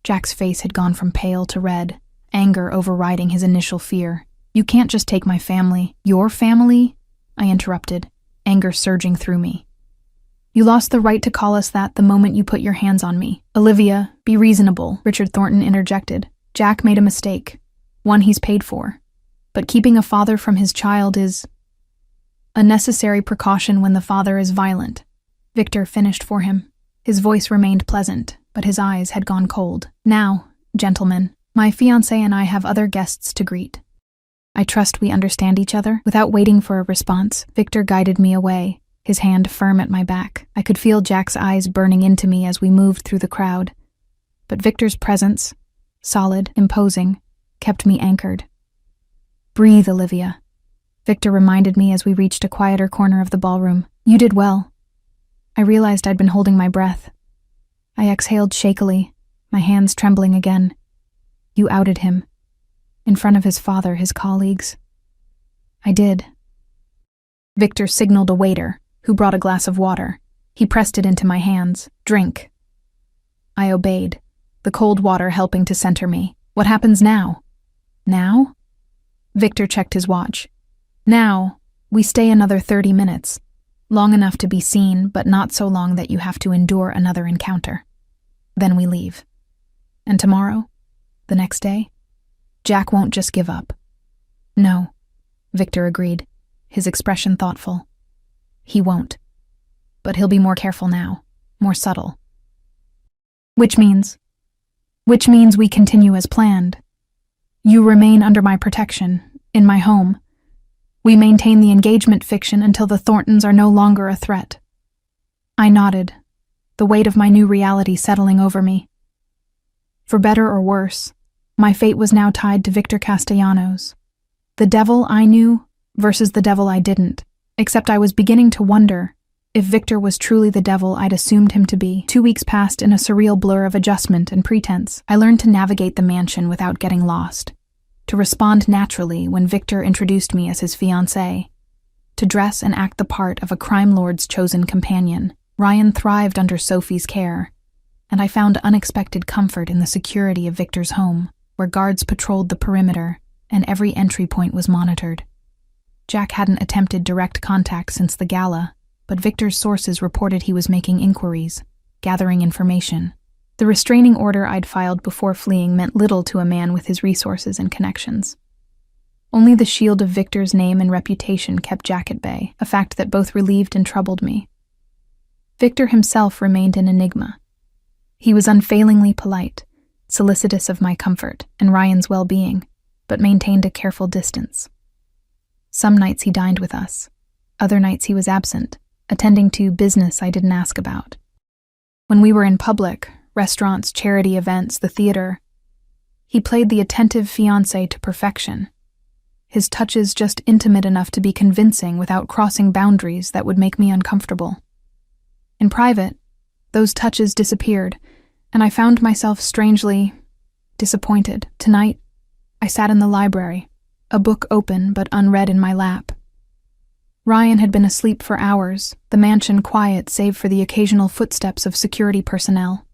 Jack's face had gone from pale to red, anger overriding his initial fear. You can't just take my family. Your family? I interrupted, anger surging through me. You lost the right to call us that the moment you put your hands on me. Olivia, be reasonable, Richard Thornton interjected. Jack made a mistake, one he's paid for. But keeping a father from his child is a necessary precaution when the father is violent. Victor finished for him. His voice remained pleasant, but his eyes had gone cold. Now, gentlemen, my fiancé and I have other guests to greet. I trust we understand each other. Without waiting for a response, Victor guided me away, his hand firm at my back. I could feel Jack's eyes burning into me as we moved through the crowd. But Victor's presence, solid, imposing, kept me anchored. Breathe, Olivia, Victor reminded me as we reached a quieter corner of the ballroom. You did well. I realized I'd been holding my breath. I exhaled shakily, my hands trembling again. You outed him. In front of his father, his colleagues. I did. Victor signaled a waiter, who brought a glass of water. He pressed it into my hands. "Drink." I obeyed, the cold water helping to center me. "What happens now?" "Now?" Victor checked his watch. "Now, we stay another 30 minutes. Long enough to be seen, but not so long that you have to endure another encounter. Then we leave. And tomorrow? The next day? Jack won't just give up." "No," Victor agreed, his expression thoughtful. "He won't. But he'll be more careful now, more subtle." Which means we continue as planned. You remain under my protection, in my home. We maintain the engagement fiction until the Thorntons are no longer a threat. I nodded, the weight of my new reality settling over me. For better or worse, my fate was now tied to Victor Castellanos. The devil I knew versus the devil I didn't, except I was beginning to wonder if Victor was truly the devil I'd assumed him to be. 2 weeks passed in a surreal blur of adjustment and pretense. I learned to navigate the mansion without getting lost, to respond naturally when Victor introduced me as his fiancée, to dress and act the part of a crime lord's chosen companion. Ryan thrived under Sophie's care, and I found unexpected comfort in the security of Victor's home, where guards patrolled the perimeter and every entry point was monitored. Jack hadn't attempted direct contact since the gala, but Victor's sources reported he was making inquiries, gathering information. The restraining order I'd filed before fleeing meant little to a man with his resources and connections. Only the shield of Victor's name and reputation kept Jack at bay, a fact that both relieved and troubled me. Victor himself remained an enigma. He was unfailingly polite, solicitous of my comfort and Ryan's well-being, but maintained a careful distance. Some nights he dined with us. Other nights he was absent, attending to business I didn't ask about. When we were in public, restaurants, charity events, the theater, he played the attentive fiancé to perfection. His touches just intimate enough to be convincing without crossing boundaries that would make me uncomfortable. In private, those touches disappeared, and I found myself strangely disappointed. Tonight, I sat in the library, a book open but unread in my lap. Ryan had been asleep for hours, the mansion quiet save for the occasional footsteps of security personnel.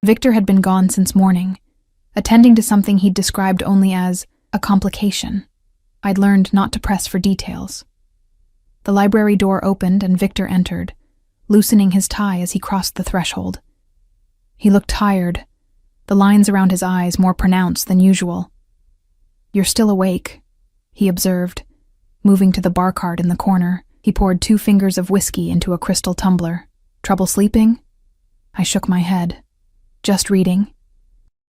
Victor had been gone since morning, attending to something he'd described only as a complication. I'd learned not to press for details. The library door opened and Victor entered, loosening his tie as he crossed the threshold. He looked tired, the lines around his eyes more pronounced than usual. "You're still awake," he observed. Moving to the bar cart in the corner, he poured 2 fingers of whiskey into a crystal tumbler. "Trouble sleeping?" I shook my head. "Just reading."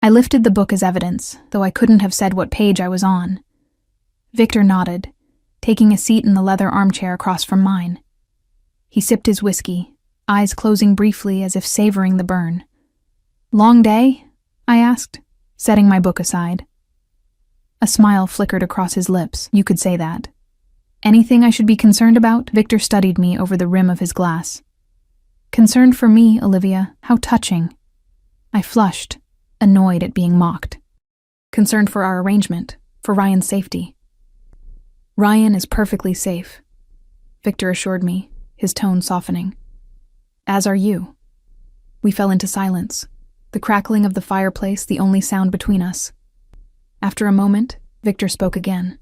I lifted the book as evidence, though I couldn't have said what page I was on. Victor nodded, taking a seat in the leather armchair across from mine. He sipped his whiskey, eyes closing briefly as if savoring the burn. "Long day?" I asked, setting my book aside. A smile flickered across his lips. "You could say that." "Anything I should be concerned about?" Victor studied me over the rim of his glass. "Concerned for me, Olivia? How touching." I flushed, annoyed at being mocked. "Concerned for our arrangement, for Ryan's safety." "Ryan is perfectly safe," Victor assured me, his tone softening. "As are you." We fell into silence, the crackling of the fireplace the only sound between us. After a moment, Victor spoke again.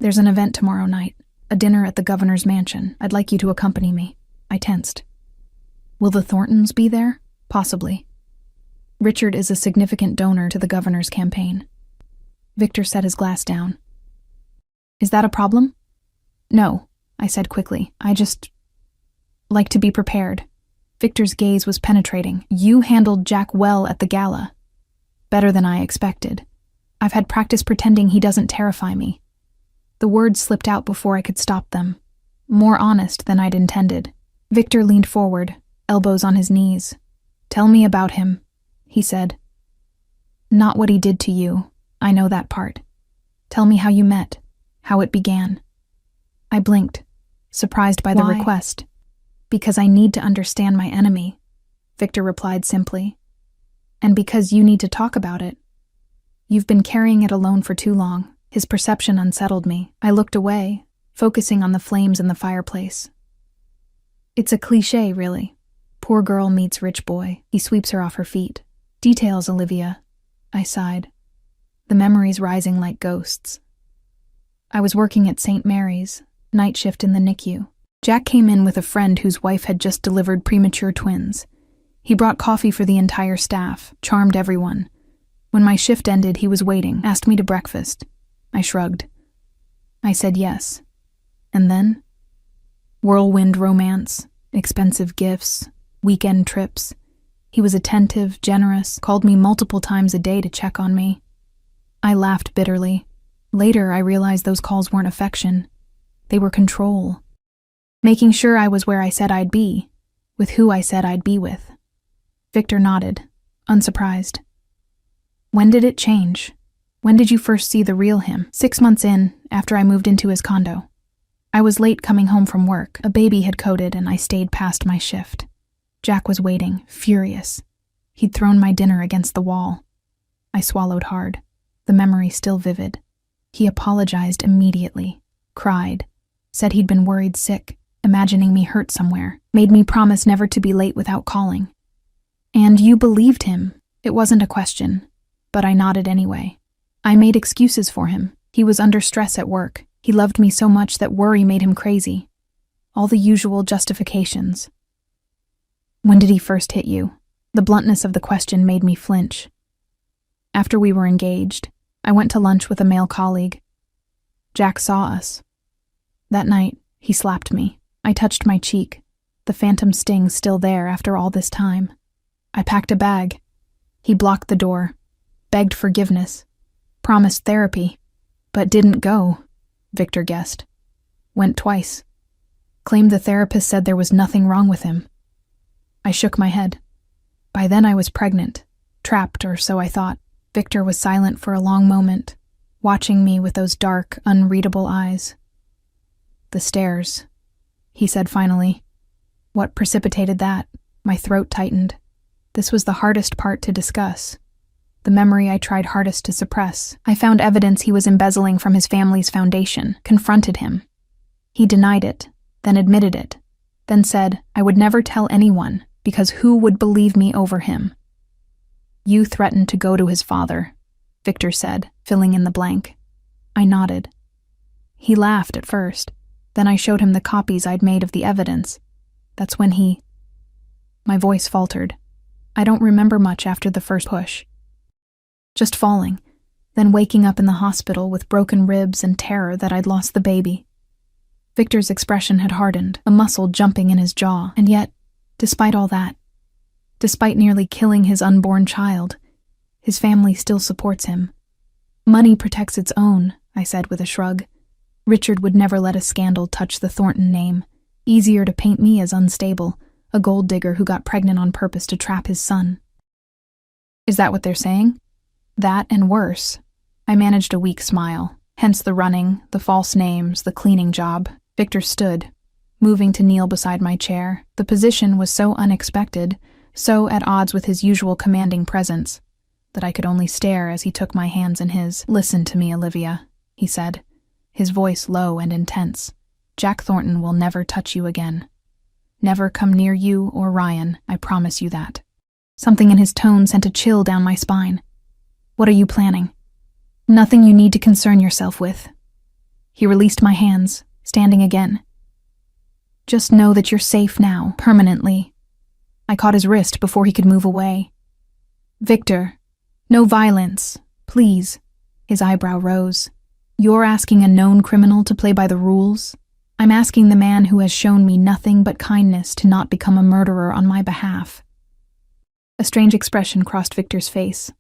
"There's an event tomorrow night, a dinner at the governor's mansion. I'd like you to accompany me." I tensed. "Will the Thorntons be there?" "Possibly. Richard is a significant donor to the governor's campaign." Victor set his glass down. "Is that a problem?" "No," I said quickly. "I just like to be prepared." Victor's gaze was penetrating. "You handled Jack well at the gala. Better than I expected. I've had practice pretending he doesn't terrify me." The words slipped out before I could stop them. More honest than I'd intended. Victor leaned forward, elbows on his knees. "Tell me about him," he said. "Not what he did to you. I know that part. Tell me how you met, how it began." I blinked, surprised by the Why? request. "Because I need to understand my enemy," Victor replied simply. "And because you need to talk about it. You've been carrying it alone for too long." His perception unsettled me. I looked away, focusing on the flames in the fireplace. It's a cliché, really. Poor girl meets rich boy. He sweeps her off her feet. Details, Olivia. I sighed, the memories rising like ghosts. I was working at St. Mary's, night shift in the NICU. Jack came in with a friend whose wife had just delivered premature twins. He brought coffee for the entire staff, charmed everyone. When my shift ended, he was waiting, asked me to breakfast. I shrugged. I said yes. And then? Whirlwind romance, expensive gifts, weekend trips. He was attentive, generous, called me multiple times a day to check on me. I laughed bitterly. Later, I realized those calls weren't affection. They were control. Making sure I was where I said I'd be, with who I said I'd be with. Victor nodded, unsurprised. When did it change? When did you first see the real him? 6 months in, after I moved into his condo. I was late coming home from work. A baby had coded and I stayed past my shift. Jack was waiting, furious. He'd thrown my dinner against the wall. I swallowed hard, the memory still vivid. He apologized immediately, cried, said he'd been worried sick, imagining me hurt somewhere, made me promise never to be late without calling. And you believed him. It wasn't a question, but I nodded anyway. I made excuses for him. He was under stress at work. He loved me so much that worry made him crazy. All the usual justifications. When did he first hit you? The bluntness of the question made me flinch. After we were engaged, I went to lunch with a male colleague. Jack saw us. That night, he slapped me. I touched my cheek, the phantom sting still there after all this time. I packed a bag. He blocked the door, begged forgiveness, promised therapy, but didn't go, Victor guessed. Went twice. Claimed the therapist said there was nothing wrong with him. I shook my head. By then I was pregnant, trapped, or so I thought. Victor was silent for a long moment, watching me with those dark, unreadable eyes. The stairs, he said finally. What precipitated that? My throat tightened. This was the hardest part to discuss. The memory I tried hardest to suppress. I found evidence he was embezzling from his family's foundation, confronted him. He denied it, then admitted it, then said I would never tell anyone because who would believe me over him? You threatened to go to his father, Victor said, filling in the blank. I nodded. He laughed at first. Then I showed him the copies I'd made of the evidence. That's when he... My voice faltered. I don't remember much after the first push. Just falling, then waking up in the hospital with broken ribs and terror that I'd lost the baby. Victor's expression had hardened, a muscle jumping in his jaw, and yet, despite all that, despite nearly killing his unborn child, his family still supports him. Money protects its own, I said with a shrug. Richard would never let a scandal touch the Thornton name. Easier to paint me as unstable, a gold digger who got pregnant on purpose to trap his son. Is that what they're saying? That and worse. I managed a weak smile, hence the running, the false names, the cleaning job. Victor stood, moving to kneel beside my chair. The position was so unexpected, so at odds with his usual commanding presence, that I could only stare as he took my hands in his. Listen to me, Olivia, he said, his voice low and intense. Jack Thornton will never touch you again. Never come near you or Ryan, I promise you that. Something in his tone sent a chill down my spine. What are you planning? Nothing you need to concern yourself with. He released my hands, standing again. Just know that you're safe now, permanently. I caught his wrist before he could move away. Victor, no violence, please. His eyebrow rose. You're asking a known criminal to play by the rules? I'm asking the man who has shown me nothing but kindness to not become a murderer on my behalf. A strange expression crossed Victor's face.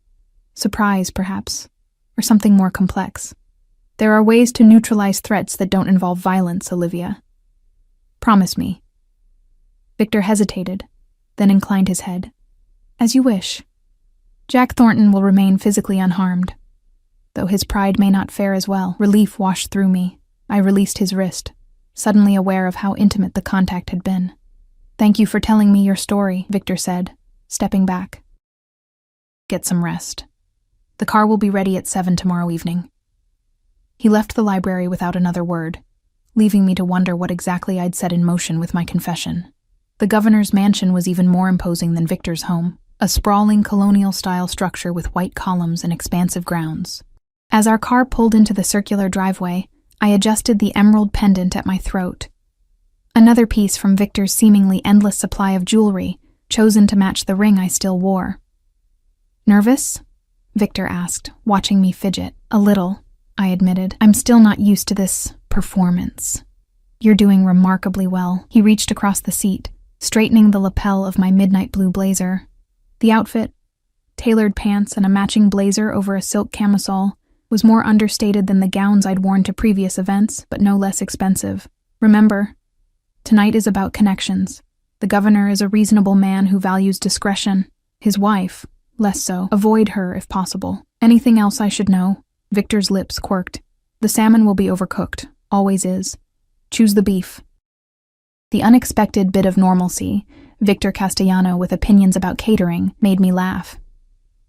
Surprise, perhaps, or something more complex. There are ways to neutralize threats that don't involve violence, Olivia. Promise me. Victor hesitated, then inclined his head. As you wish. Jack Thornton will remain physically unharmed. Though his pride may not fare as well, relief washed through me. I released his wrist, suddenly aware of how intimate the contact had been. Thank you for telling me your story, Victor said, stepping back. Get some rest. The car will be ready at 7 tomorrow evening. He left the library without another word, leaving me to wonder what exactly I'd set in motion with my confession. The governor's mansion was even more imposing than Victor's home, a sprawling colonial-style structure with white columns and expansive grounds. As our car pulled into the circular driveway, I adjusted the emerald pendant at my throat. Another piece from Victor's seemingly endless supply of jewelry, chosen to match the ring I still wore. "Nervous?" Victor asked, watching me fidget. "A little," I admitted. "I'm still not used to this performance." "You're doing remarkably well." He reached across the seat, straightening the lapel of my midnight blue blazer. The outfit, tailored pants and a matching blazer over a silk camisole, was more understated than the gowns I'd worn to previous events, but no less expensive. "Remember, tonight is about connections. The governor is a reasonable man who values discretion. His wife, less so. Avoid her if possible. Anything else I should know?" Victor's lips quirked. "The salmon will be overcooked. Always is. Choose the beef." The unexpected bit of normalcy, Victor Castellano with opinions about catering, made me laugh.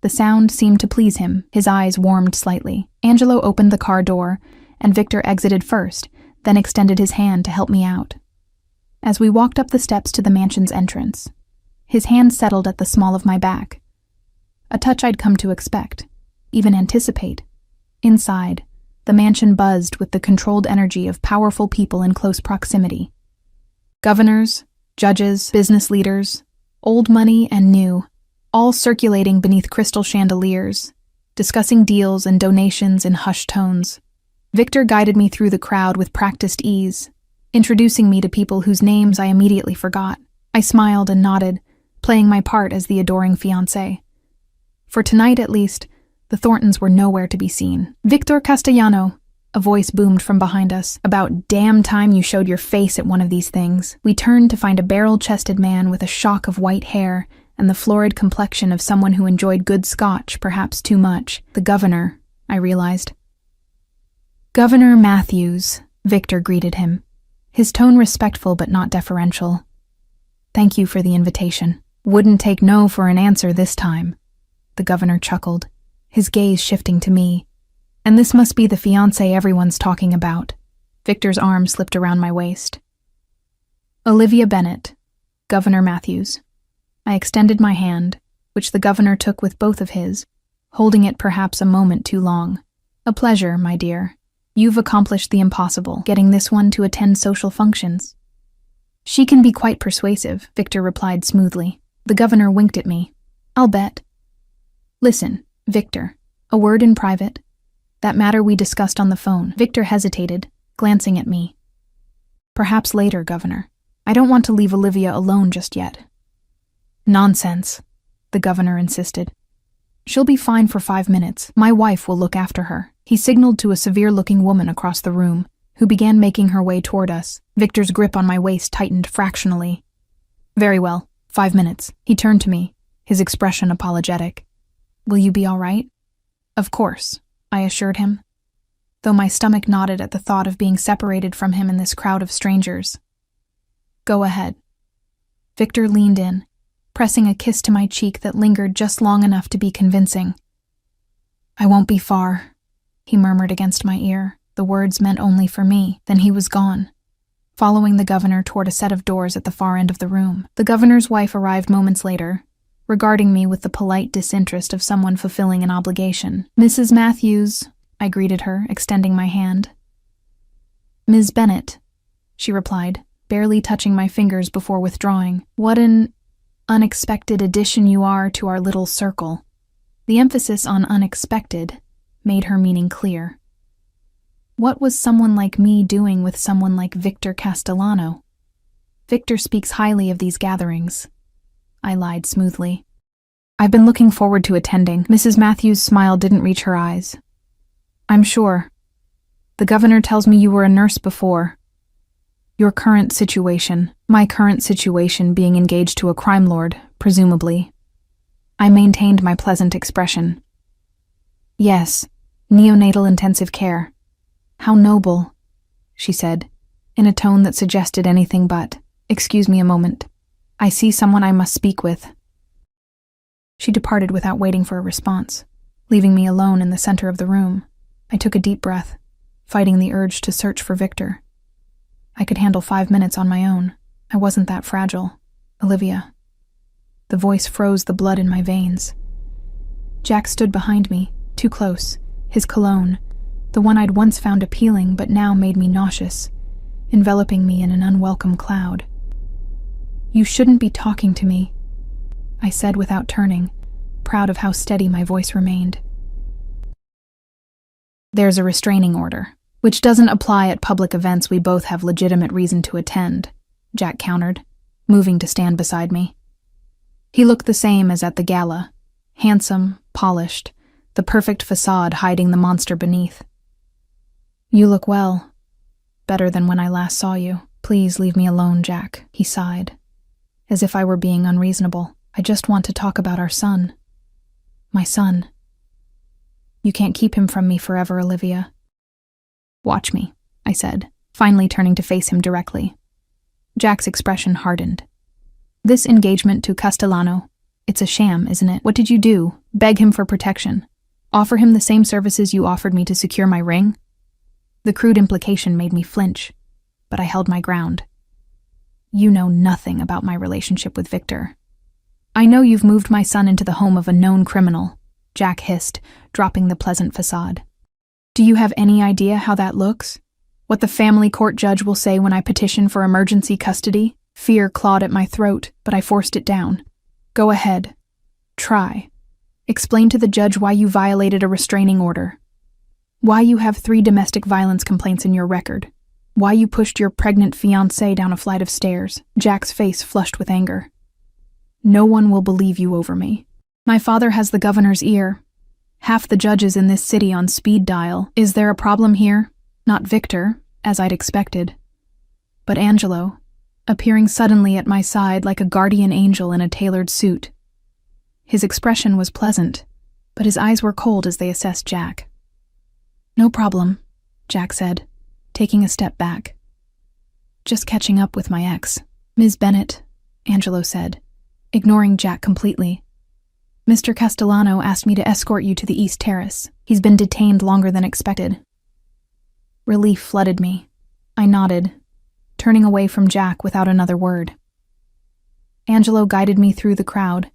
The sound seemed to please him. His eyes warmed slightly. Angelo opened the car door, and Victor exited first, then extended his hand to help me out. As we walked up the steps to the mansion's entrance, his hand settled at the small of my back. A touch I'd come to expect, even anticipate. Inside, the mansion buzzed with the controlled energy of powerful people in close proximity. Governors, judges, business leaders, old money and new, all circulating beneath crystal chandeliers, discussing deals and donations in hushed tones. Victor guided me through the crowd with practiced ease, introducing me to people whose names I immediately forgot. I smiled and nodded, playing my part as the adoring fiancé. For tonight, at least, the Thorntons were nowhere to be seen. "Victor Castellano," a voice boomed from behind us. "About damn time you showed your face at one of these things." We turned to find a barrel-chested man with a shock of white hair and the florid complexion of someone who enjoyed good scotch, perhaps too much. The governor, I realized. "Governor Matthews," Victor greeted him, his tone respectful but not deferential. "Thank you for the invitation." "Wouldn't take no for an answer this time," the governor chuckled, his gaze shifting to me. "And this must be the fiancé everyone's talking about." Victor's arm slipped around my waist. "Olivia Bennett, Governor Matthews." I extended my hand, which the governor took with both of his, holding it perhaps a moment too long. "A pleasure, my dear. You've accomplished the impossible, getting this one to attend social functions." "She can be quite persuasive," Victor replied smoothly. The governor winked at me. "I'll bet." "Listen, Victor, a word in private. That matter we discussed on the phone." Victor hesitated, glancing at me. "Perhaps later, Governor. I don't want to leave Olivia alone just yet." "Nonsense," the governor insisted. "She'll be fine for 5 minutes. My wife will look after her." He signaled to a severe-looking woman across the room, who began making her way toward us. Victor's grip on my waist tightened fractionally. "Very well, 5 minutes." He turned to me, his expression apologetic. "Will you be all right?" "Of course," I assured him, though my stomach knotted at the thought of being separated from him in this crowd of strangers. "Go ahead." Victor leaned in, pressing a kiss to my cheek that lingered just long enough to be convincing. "I won't be far," he murmured against my ear. The words meant only for me. Then he was gone, following the governor toward a set of doors at the far end of the room. The governor's wife arrived moments later, regarding me with the polite disinterest of someone fulfilling an obligation. "Mrs. Matthews," I greeted her, extending my hand. "Ms. Bennett," she replied, barely touching my fingers before withdrawing. "What an unexpected addition you are to our little circle." The emphasis on unexpected made her meaning clear. What was someone like me doing with someone like Victor Castellano? Victor speaks highly of these gatherings. I lied smoothly. "I've been looking forward to attending." Mrs. Matthews' smile didn't reach her eyes. "I'm sure. The governor tells me you were a nurse before." "Your current situation." "My current situation being engaged to a crime lord, presumably." I maintained my pleasant expression. "Yes, neonatal intensive care." "How noble," she said, in a tone that suggested anything but. "Excuse me a moment. I see someone I must speak with." She departed without waiting for a response, leaving me alone in the center of the room. I took a deep breath, fighting the urge to search for Victor. I could handle 5 minutes on my own. I wasn't that fragile. Olivia. The voice froze the blood in my veins. Jack stood behind me, too close, his cologne, the one I'd once found appealing but now made me nauseous, enveloping me in an unwelcome cloud. "You shouldn't be talking to me," I said without turning, proud of how steady my voice remained. "There's a restraining order, which doesn't apply at public events we both have legitimate reason to attend," Jack countered, moving to stand beside me. He looked the same as at the gala, handsome, polished, the perfect facade hiding the monster beneath. "You look well. Better than when I last saw you. Please leave me alone, Jack," he sighed, as if I were being unreasonable. "I just want to talk about our son. My son. You can't keep him from me forever, Olivia." "Watch me," I said, finally turning to face him directly. Jack's expression hardened. "This engagement to Castellano, it's a sham, isn't it? What did you do? Beg him for protection? Offer him the same services you offered me to secure my ring?" The crude implication made me flinch, but I held my ground. "You know nothing about my relationship with Victor. I know you've moved my son into the home of a known criminal," Jack hissed, dropping the pleasant facade. "Do you have any idea how that looks? What the family court judge will say when I petition for emergency custody?" Fear clawed at my throat, but I forced it down. "Go ahead. Try. Explain to the judge why you violated a restraining order. Why you have 3 domestic violence complaints in your record. Why you pushed your pregnant fiancée down a flight of stairs." Jack's face flushed with anger. "No one will believe you over me. My father has the governor's ear. Half the judges in this city on speed dial. Is there a problem here? Not Victor, as I'd expected, but Angelo, appearing suddenly at my side like a guardian angel in a tailored suit. His expression was pleasant, but his eyes were cold as they assessed Jack. "No problem," Jack said, taking a step back. "Just catching up with my ex." "Ms. Bennett," Angelo said, ignoring Jack completely. "Mr. Castellano asked me to escort you to the East Terrace. He's been detained longer than expected." Relief flooded me. I nodded, turning away from Jack without another word. Angelo guided me through the crowd,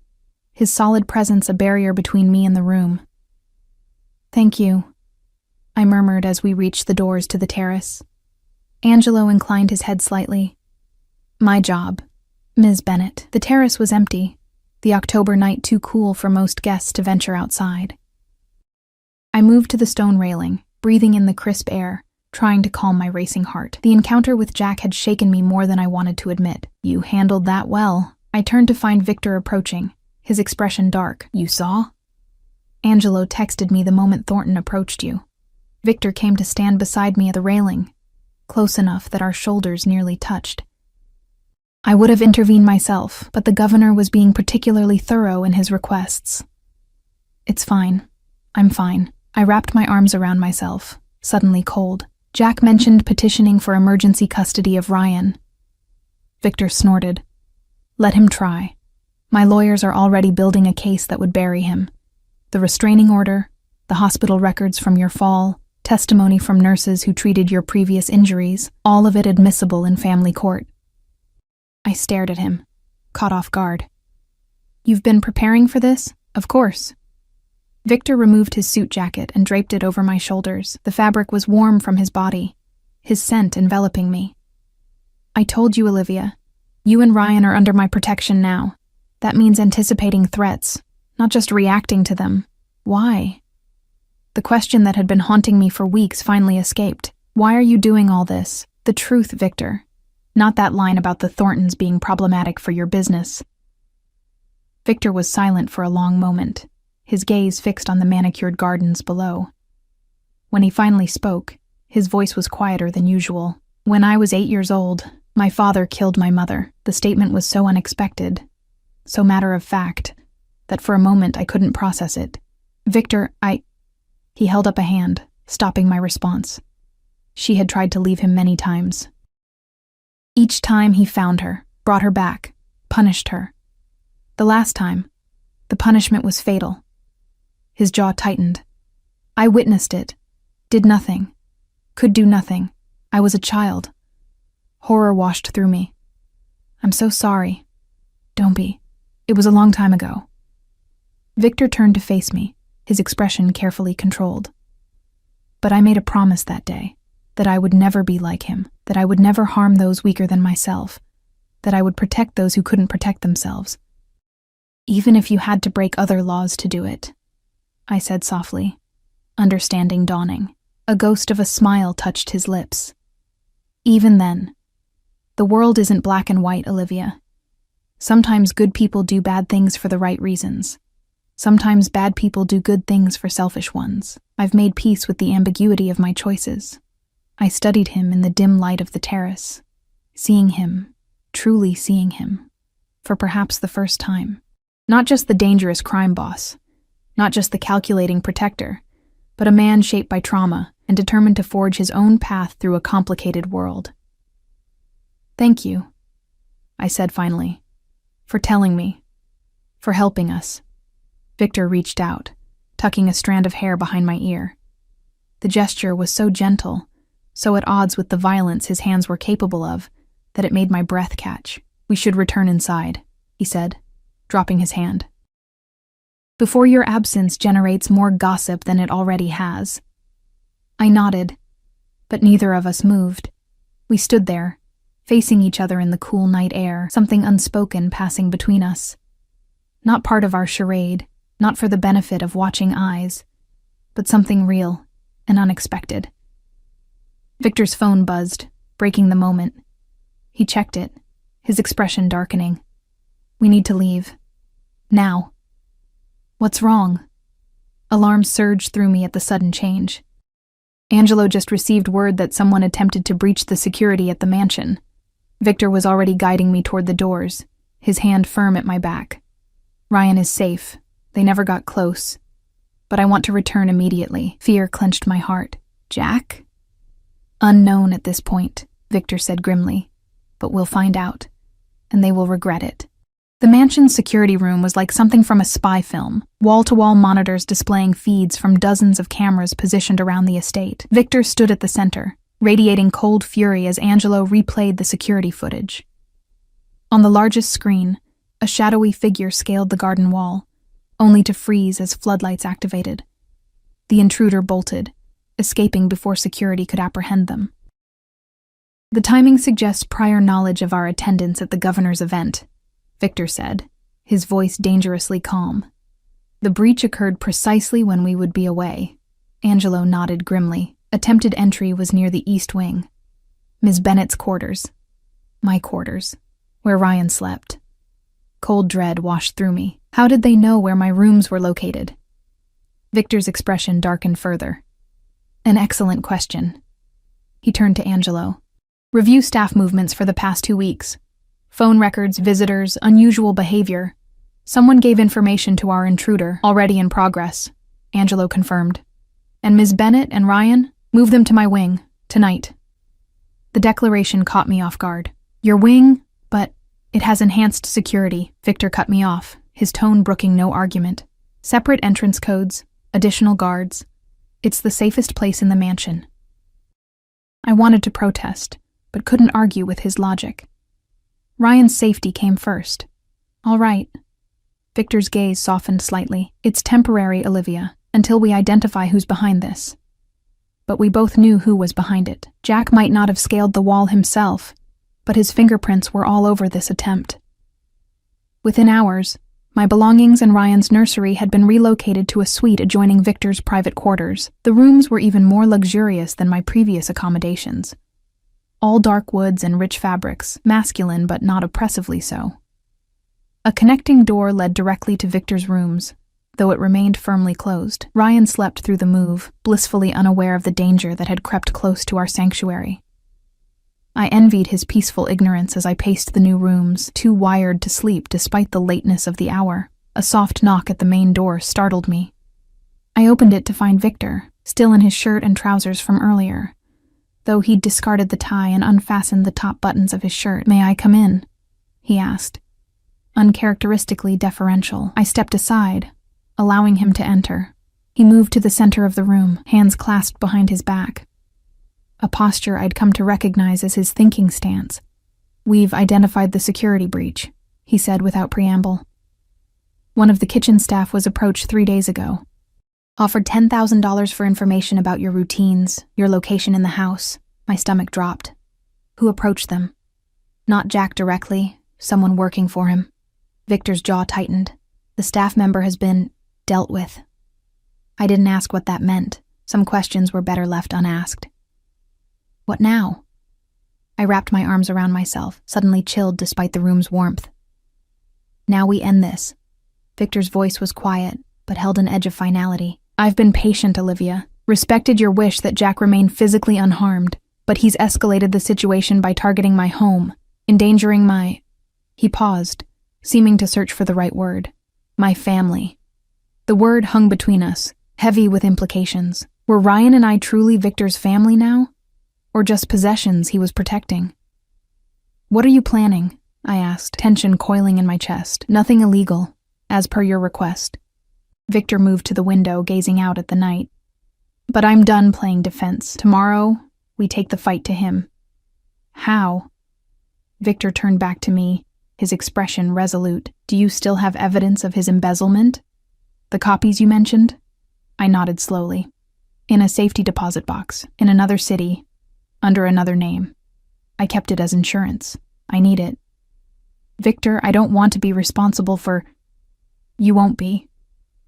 his solid presence a barrier between me and the room. "Thank you," I murmured as we reached the doors to the terrace. Angelo inclined his head slightly. "My job, Ms. Bennett." The terrace was empty, the October night too cool for most guests to venture outside. I moved to the stone railing, breathing in the crisp air, trying to calm my racing heart. The encounter with Jack had shaken me more than I wanted to admit. "You handled that well." I turned to find Victor approaching, his expression dark. "You saw?" "Angelo texted me the moment Thornton approached you." Victor came to stand beside me at the railing, close enough that our shoulders nearly touched. I would have intervened myself, but the governor was being particularly thorough in his requests. "It's fine. I'm fine." I wrapped my arms around myself, suddenly cold. Jack mentioned petitioning for emergency custody of Ryan. Victor snorted. "Let him try. My lawyers are already building a case that would bury him. The restraining order, the hospital records from your fall, testimony from nurses who treated your previous injuries, all of it admissible in family court." I stared at him, caught off guard. "You've been preparing for this?" "Of course." Victor removed his suit jacket and draped it over my shoulders. The fabric was warm from his body, his scent enveloping me. "I told you, Olivia. You and Ryan are under my protection now. That means anticipating threats, not just reacting to them. Why?" The question that had been haunting me for weeks finally escaped. "Why are you doing all this? The truth, Victor. Not that line about the Thorntons being problematic for your business." Victor was silent for a long moment, his gaze fixed on the manicured gardens below. When he finally spoke, his voice was quieter than usual. "When I was 8 years old, my father killed my mother." The statement was so unexpected, so matter-of-fact, that for a moment I couldn't process it. "Victor, He held up a hand, stopping my response. She had tried to leave him many times. Each time he found her, brought her back, punished her. The last time, the punishment was fatal. His jaw tightened. I witnessed it, did nothing, could do nothing. I was a child. Horror washed through me. "I'm so sorry." Don't be. It was a long time ago. Victor turned to face me, his expression carefully controlled. But I made a promise that day, that I would never be like him, that I would never harm those weaker than myself, that I would protect those who couldn't protect themselves. Even if you had to break other laws to do it, I said softly, understanding dawning. A ghost of a smile touched his lips. Even then, the world isn't black and white, Olivia. Sometimes good people do bad things for the right reasons. Sometimes bad people do good things for selfish ones. I've made peace with the ambiguity of my choices. I studied him in the dim light of the terrace, seeing him, truly seeing him, for perhaps the first time. Not just the dangerous crime boss, not just the calculating protector, but a man shaped by trauma and determined to forge his own path through a complicated world. Thank you, I said finally, for telling me, for helping us. Victor reached out, tucking a strand of hair behind my ear. The gesture was so gentle, so at odds with the violence his hands were capable of, that it made my breath catch. We should return inside, he said, dropping his hand. Before your absence generates more gossip than it already has. I nodded, but neither of us moved. We stood there, facing each other in the cool night air, something unspoken passing between us. Not part of our charade, not for the benefit of watching eyes, but something real and unexpected. Victor's phone buzzed, breaking the moment. He checked it, his expression darkening. We need to leave. Now. What's wrong? Alarm surged through me at the sudden change. Angelo just received word that someone attempted to breach the security at the mansion. Victor was already guiding me toward the doors, his hand firm at my back. Ryan is safe. They never got close. But I want to return immediately. Fear clenched my heart. Jack? Unknown at this point, Victor said grimly. But we'll find out. And they will regret it. The mansion's security room was like something from a spy film, wall-to-wall monitors displaying feeds from dozens of cameras positioned around the estate. Victor stood at the center, radiating cold fury as Angelo replayed the security footage. On the largest screen, a shadowy figure scaled the garden wall, only to freeze as floodlights activated. The intruder bolted, escaping before security could apprehend them. The timing suggests prior knowledge of our attendance at the governor's event, Victor said, his voice dangerously calm. The breach occurred precisely when we would be away. Angelo nodded grimly. Attempted entry was near the east wing. Ms. Bennett's quarters. My quarters, where Ryan slept. Cold dread washed through me. How did they know where my rooms were located? Victor's expression darkened further. An excellent question. He turned to Angelo. Review staff movements for the past 2 weeks. Phone records, visitors, unusual behavior. Someone gave information to our intruder, already in progress, Angelo confirmed. And Ms. Bennett and Ryan, move them to my wing, tonight. The declaration caught me off guard. Your wing? But it has enhanced security, Victor cut me off, his tone brooking no argument. Separate entrance codes, additional guards. It's the safest place in the mansion. I wanted to protest, but couldn't argue with his logic. Ryan's safety came first. All right. Victor's gaze softened slightly. It's temporary, Olivia, until we identify who's behind this. But we both knew who was behind it. Jack might not have scaled the wall himself, but his fingerprints were all over this attempt. Within hours, my belongings and Ryan's nursery had been relocated to a suite adjoining Victor's private quarters. The rooms were even more luxurious than my previous accommodations. All dark woods and rich fabrics, masculine but not oppressively so. A connecting door led directly to Victor's rooms, though it remained firmly closed. Ryan slept through the move, blissfully unaware of the danger that had crept close to our sanctuary. I envied his peaceful ignorance as I paced the new rooms, too wired to sleep despite the lateness of the hour. A soft knock at the main door startled me. I opened it to find Victor, still in his shirt and trousers from earlier, though he'd discarded the tie and unfastened the top buttons of his shirt. May I come in? He asked. Uncharacteristically deferential, I stepped aside, allowing him to enter. He moved to the center of the room, hands clasped behind his back. A posture I'd come to recognize as his thinking stance. We've identified the security breach, he said without preamble. One of the kitchen staff was approached 3 days ago. Offered $10,000 for information about your routines, your location in the house. My stomach dropped. Who approached them? Not Jack directly, someone working for him. Victor's jaw tightened. The staff member has been dealt with. I didn't ask what that meant. Some questions were better left unasked. What now? I wrapped my arms around myself, suddenly chilled despite the room's warmth. Now we end this. Victor's voice was quiet, but held an edge of finality. I've been patient, Olivia. Respected your wish that Jack remain physically unharmed, but he's escalated the situation by targeting my home, endangering my... He paused, seeming to search for the right word. My family. The word hung between us, heavy with implications. Were Ryan and I truly Victor's family now? Or just possessions he was protecting? What are you planning? I asked, tension coiling in my chest. Nothing illegal, as per your request. Victor moved to the window, gazing out at the night. But I'm done playing defense. Tomorrow, we take the fight to him. How? Victor turned back to me, his expression resolute. Do you still have evidence of his embezzlement? The copies you mentioned? I nodded slowly. In a safety deposit box, in another city, under another name. I kept it as insurance. I need it. Victor, I don't want to be responsible for... You won't be,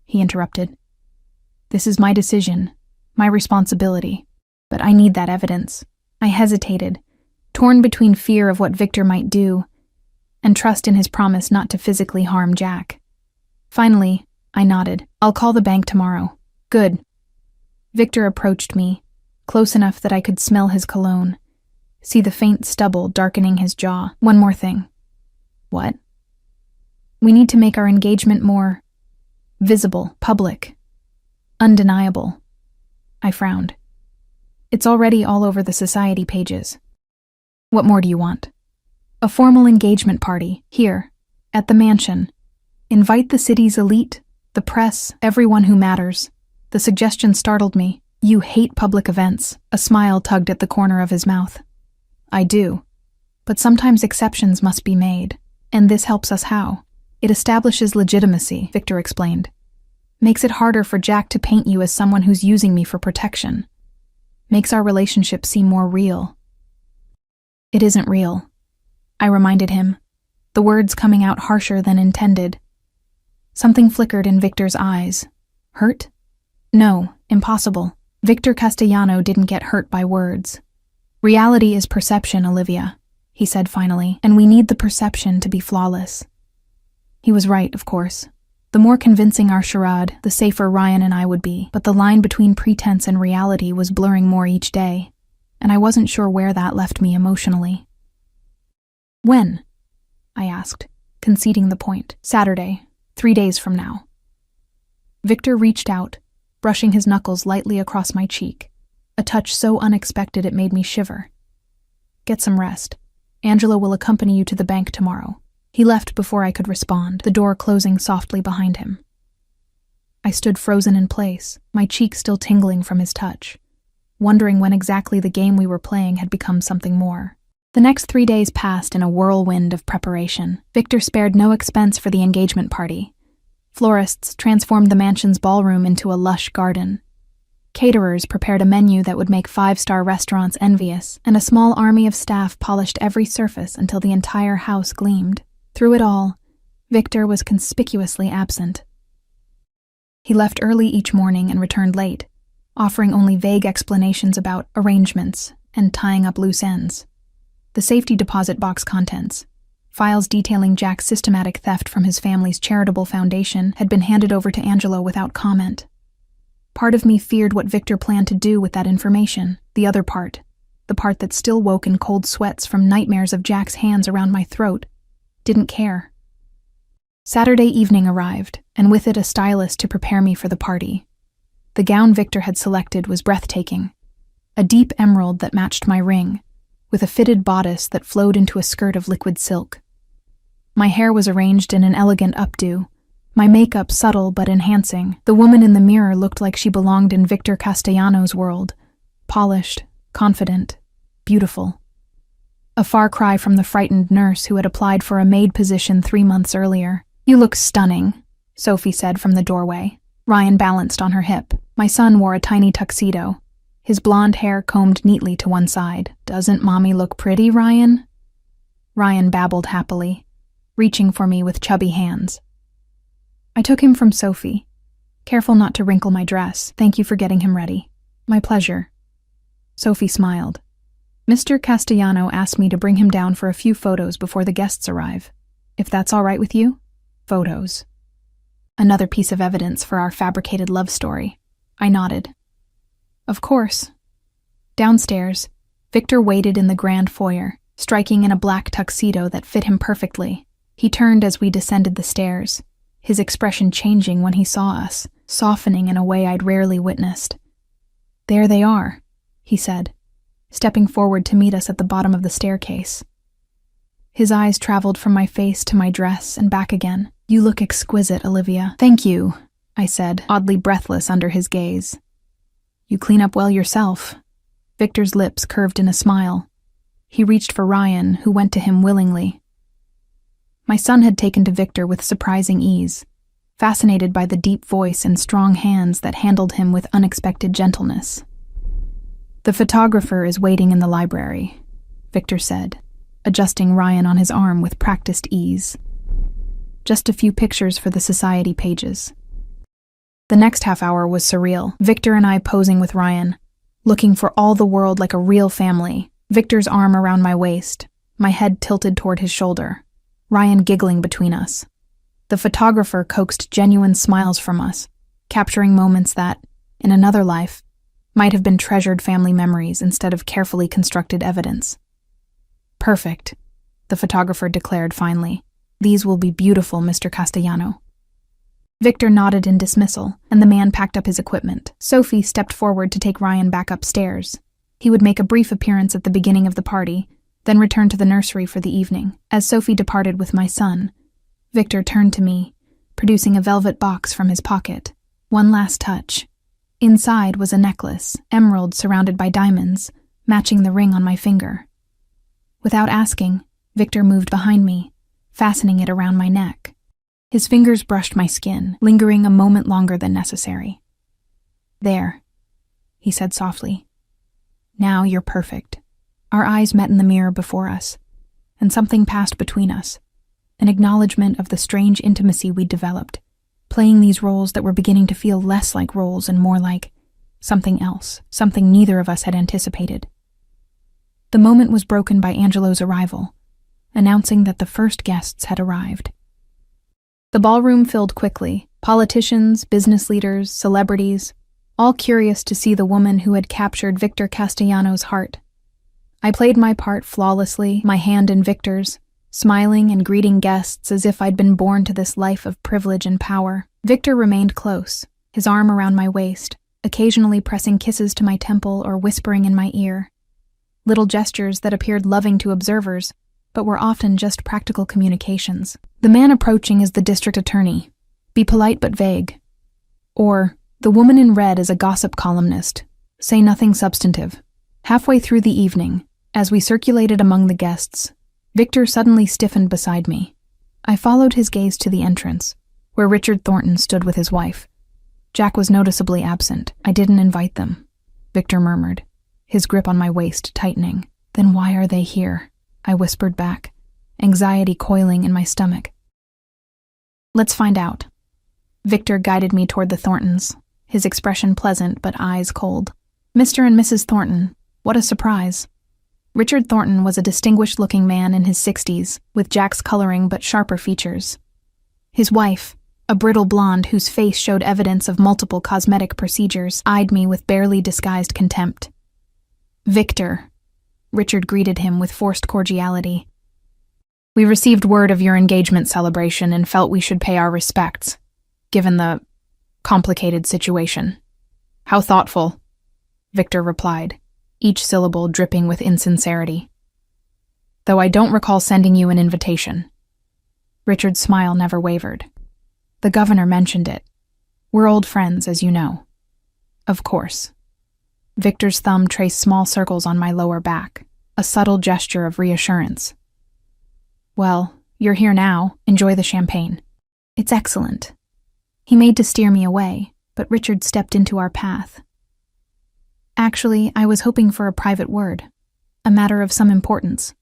he interrupted. This is my decision, my responsibility, but I need that evidence. I hesitated, torn between fear of what Victor might do and trust in his promise not to physically harm Jack. Finally, I nodded. I'll call the bank tomorrow. Good. Victor approached me, close enough that I could smell his cologne, see the faint stubble darkening his jaw. One more thing. What? We need to make our engagement more visible, public, undeniable. I frowned. It's already all over the society pages. What more do you want? A formal engagement party, here, at the mansion. Invite the city's elite, the press, everyone who matters. The suggestion startled me. You hate public events. A smile tugged at the corner of his mouth. I do. But sometimes exceptions must be made. And this helps us how? It establishes legitimacy, Victor explained. Makes it harder for Jack to paint you as someone who's using me for protection. Makes our relationship seem more real. It isn't real, I reminded him, the words coming out harsher than intended. Something flickered in Victor's eyes. Hurt? No, impossible. Victor Castellano didn't get hurt by words. Reality is perception, Olivia, he said finally, and we need the perception to be flawless. He was right, of course. The more convincing our charade, the safer Ryan and I would be, but the line between pretense and reality was blurring more each day, and I wasn't sure where that left me emotionally. When? I asked, conceding the point. Saturday, 3 days from now. Victor reached out, brushing his knuckles lightly across my cheek, a touch so unexpected it made me shiver. Get some rest. Angela will accompany you to the bank tomorrow. He left before I could respond, the door closing softly behind him. I stood frozen in place, my cheek still tingling from his touch, wondering when exactly the game we were playing had become something more. The next 3 days passed in a whirlwind of preparation. Victor spared no expense for the engagement party. Florists transformed the mansion's ballroom into a lush garden. Caterers prepared a menu that would make 5-star restaurants envious, and a small army of staff polished every surface until the entire house gleamed. Through it all, Victor was conspicuously absent. He left early each morning and returned late, offering only vague explanations about arrangements and tying up loose ends. The safety deposit box contents, files detailing Jack's systematic theft from his family's charitable foundation, had been handed over to Angelo without comment. Part of me feared what Victor planned to do with that information. The other part, the part that still woke in cold sweats from nightmares of Jack's hands around my throat, didn't care. Saturday evening arrived, and with it a stylist to prepare me for the party. The gown Victor had selected was breathtaking, a deep emerald that matched my ring, with a fitted bodice that flowed into a skirt of liquid silk. My hair was arranged in an elegant updo, my makeup subtle but enhancing. The woman in the mirror looked like she belonged in Victor Castellano's world, polished, confident, beautiful. a far cry from the frightened nurse who had applied for a maid position 3 months earlier. "You look stunning," Sophie said from the doorway. Ryan balanced on her hip. My son wore a tiny tuxedo, his blonde hair combed neatly to one side. "Doesn't Mommy look pretty, Ryan?" Ryan babbled happily, reaching for me with chubby hands. I took him from Sophie, careful not to wrinkle my dress. "Thank you for getting him ready." "My pleasure." Sophie smiled. "Mr. Castellano asked me to bring him down for a few photos before the guests arrive. If that's all right with you?" "Photos." Another piece of evidence for our fabricated love story. I nodded. "Of course." Downstairs, Victor waited in the grand foyer, striking in a black tuxedo that fit him perfectly. He turned as we descended the stairs, his expression changing when he saw us, softening in a way I'd rarely witnessed. "There they are," he said, stepping forward to meet us at the bottom of the staircase. His eyes traveled from my face to my dress and back again. "You look exquisite, Olivia." "Thank you," I said, oddly breathless under his gaze. "You clean up well yourself." Victor's lips curved in a smile. He reached for Ryan, who went to him willingly. My son had taken to Victor with surprising ease, fascinated by the deep voice and strong hands that handled him with unexpected gentleness. "The photographer is waiting in the library," Victor said, adjusting Ryan on his arm with practiced ease. "Just a few pictures for the society pages." The next half hour was surreal. Victor and I posing with Ryan, looking for all the world like a real family. Victor's arm around my waist, my head tilted toward his shoulder. Ryan giggling between us. The photographer coaxed genuine smiles from us, capturing moments that, in another life, might have been treasured family memories instead of carefully constructed evidence. "Perfect," the photographer declared finally. "These will be beautiful, Mr. Castellano." Victor nodded in dismissal, and the man packed up his equipment. Sophie stepped forward to take Ryan back upstairs. He would make a brief appearance at the beginning of the party, then return to the nursery for the evening. As Sophie departed with my son, Victor turned to me, producing a velvet box from his pocket. One last touch. Inside was a necklace, emerald surrounded by diamonds, matching the ring on my finger. Without asking, Victor moved behind me, fastening it around my neck. His fingers brushed my skin, lingering a moment longer than necessary. "There," he said softly. "Now you're perfect." Our eyes met in the mirror before us, and something passed between us, an acknowledgement of the strange intimacy we'd developed, playing these roles that were beginning to feel less like roles and more like something else, something neither of us had anticipated. The moment was broken by Angelo's arrival, announcing that the first guests had arrived. The ballroom filled quickly, politicians, business leaders, celebrities, all curious to see the woman who had captured Victor Castellano's heart. I played my part flawlessly, my hand in Victor's, smiling and greeting guests as if I'd been born to this life of privilege and power. Victor remained close, his arm around my waist, occasionally pressing kisses to my temple or whispering in my ear. Little gestures that appeared loving to observers, but were often just practical communications. "The man approaching is the district attorney. Be polite but vague." Or, "The woman in red is a gossip columnist. Say nothing substantive." Halfway through the evening, as we circulated among the guests, Victor suddenly stiffened beside me. I followed his gaze to the entrance, where Richard Thornton stood with his wife. Jack was noticeably absent. "I didn't invite them," Victor murmured, his grip on my waist tightening. "Then why are they here?" I whispered back, anxiety coiling in my stomach. "Let's find out." Victor guided me toward the Thorntons, his expression pleasant but eyes cold. "Mr. and Mrs. Thornton, what a surprise." Richard Thornton was a distinguished-looking man in his 60s, with Jack's coloring but sharper features. His wife, a brittle blonde whose face showed evidence of multiple cosmetic procedures, eyed me with barely disguised contempt. "Victor," Richard greeted him with forced cordiality. "We received word of your engagement celebration and felt we should pay our respects, given the complicated situation." "How thoughtful," Victor replied, each syllable dripping with insincerity. "Though I don't recall sending you an invitation." Richard's smile never wavered. "The governor mentioned it. We're old friends, as you know." "Of course." Victor's thumb traced small circles on my lower back. a subtle gesture of reassurance. Well, you're here now. Enjoy the champagne. It's excellent. He made to steer me away, but Richard stepped into our path. Actually, I was hoping for a private word. A matter of some importance.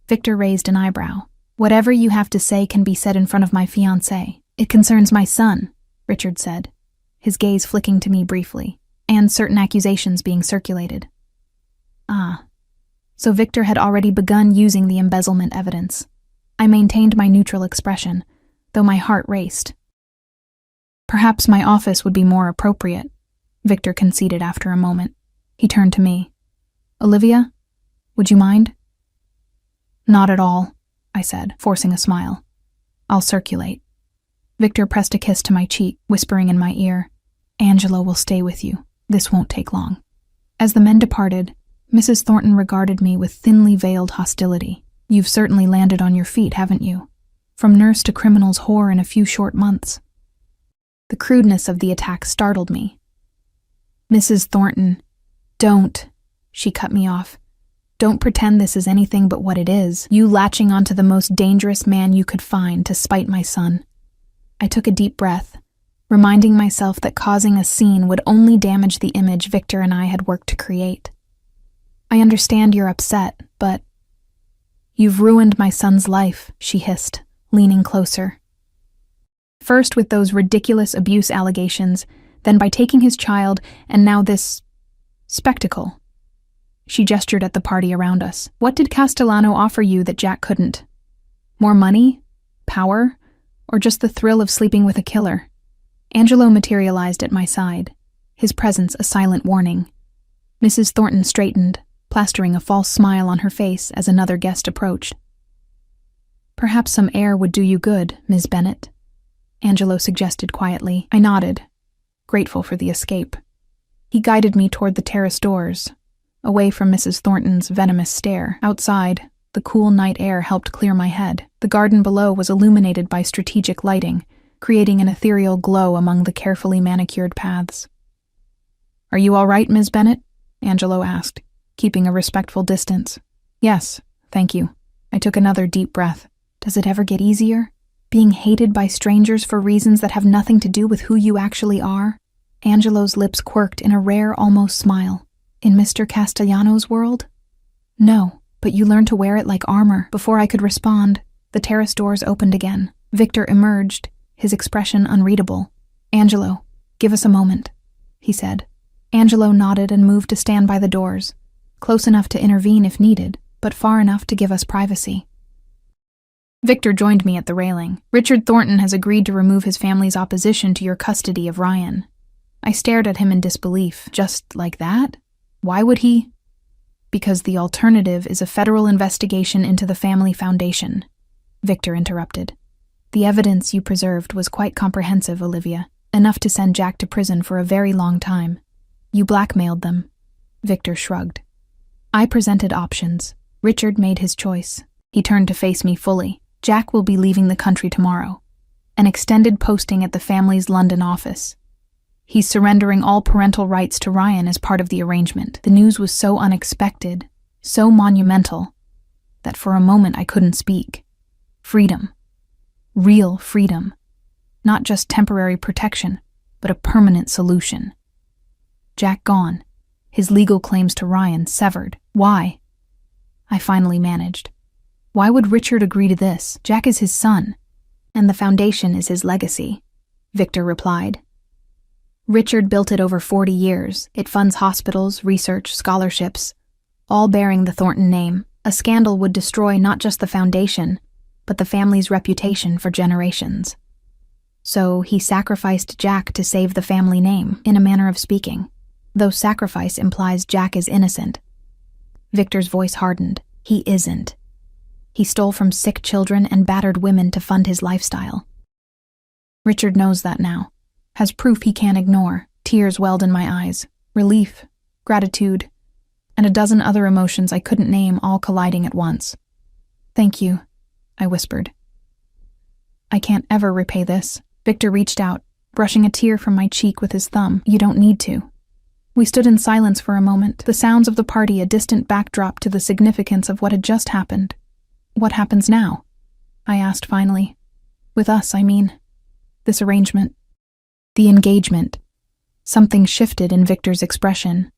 Victor raised an eyebrow. Whatever you have to say can be said in front of my fiancé. It concerns my son, Richard said, his gaze flicking to me briefly, and certain accusations being circulated. Ah. So Victor had already begun using the embezzlement evidence. I maintained my neutral expression, though my heart raced. Perhaps my office would be more appropriate, Victor conceded after a moment. He turned to me. Olivia, would you mind? Not at all, I said, forcing a smile. I'll circulate. Victor pressed a kiss to my cheek, whispering in my ear, Angelo will stay with you. This won't take long. As the men departed, Mrs. Thornton regarded me with thinly veiled hostility. You've certainly landed on your feet, haven't you? From nurse to criminal's whore in a few short months. The crudeness of the attack startled me. Mrs. Thornton, don't, she cut me off. Don't pretend this is anything but what it is, you latching onto the most dangerous man you could find to spite my son. I took a deep breath, reminding myself that causing a scene would only damage the image Victor and I had worked to create. I understand you're upset, but... You've ruined my son's life, she hissed, leaning closer. First with those ridiculous abuse allegations, then by taking his child, and now this... spectacle. She gestured at the party around us. What did Castellano offer you that Jack couldn't? More money? Power? Or just the thrill of sleeping with a killer? Angelo materialized at my side, his presence a silent warning. Mrs. Thornton straightened, plastering a false smile on her face as another guest approached. Perhaps some air would do you good, Ms. Bennet, Angelo suggested quietly. I nodded, grateful for the escape. He guided me toward the terrace doors, away from Mrs. Thornton's venomous stare. Outside, the cool night air helped clear my head. The garden below was illuminated by strategic lighting, creating an ethereal glow among the carefully manicured paths. Are you all right, Ms. Bennet? Angelo asked, keeping a respectful distance. Yes, thank you. I took another deep breath. Does it ever get easier? Being hated by strangers for reasons that have nothing to do with who you actually are? Angelo's lips quirked in a rare, almost smile. In Mr. Castellano's world? No, but you learned to wear it like armor. Before I could respond, the terrace doors opened again. Victor emerged, his expression unreadable. Angelo, give us a moment, he said. Angelo nodded and moved to stand by the doors, close enough to intervene if needed, but far enough to give us privacy. Victor joined me at the railing. Richard Thornton has agreed to remove his family's opposition to your custody of Ryan. I stared at him in disbelief. Just like that? Why would he? Because the alternative is a federal investigation into the family foundation, Victor interrupted. The evidence you preserved was quite comprehensive, Olivia, enough to send Jack to prison for a very long time. You blackmailed them. Victor shrugged. I presented options. Richard made his choice. He turned to face me fully. Jack will be leaving the country tomorrow. An extended posting at the family's London office. He's surrendering all parental rights to Ryan as part of the arrangement. The news was so unexpected, so monumental, that for a moment I couldn't speak. Freedom. Real freedom. Not just temporary protection, but a permanent solution. Jack gone. His legal claims to Ryan severed. Why? I finally managed. Why would Richard agree to this? Jack is his son, and the foundation is his legacy, Victor replied. Richard built it over 40 years. It funds hospitals, research, scholarships, all bearing the Thornton name. A scandal would destroy not just the foundation, but the family's reputation for generations. So he sacrificed Jack to save the family name, in a manner of speaking, though sacrifice implies Jack is innocent. Victor's voice hardened. He isn't. He stole from sick children and battered women to fund his lifestyle. Richard knows that now. Has proof he can't ignore. Tears welled in my eyes. Relief, gratitude, and a dozen other emotions I couldn't name all colliding at once. Thank you, I whispered. I can't ever repay this. Victor reached out, brushing a tear from my cheek with his thumb. You don't need to. We stood in silence for a moment, the sounds of the party a distant backdrop to the significance of what had just happened. "What happens now?" I asked finally. "With us, I mean. This arrangement." The engagement. Something shifted in Victor's expression.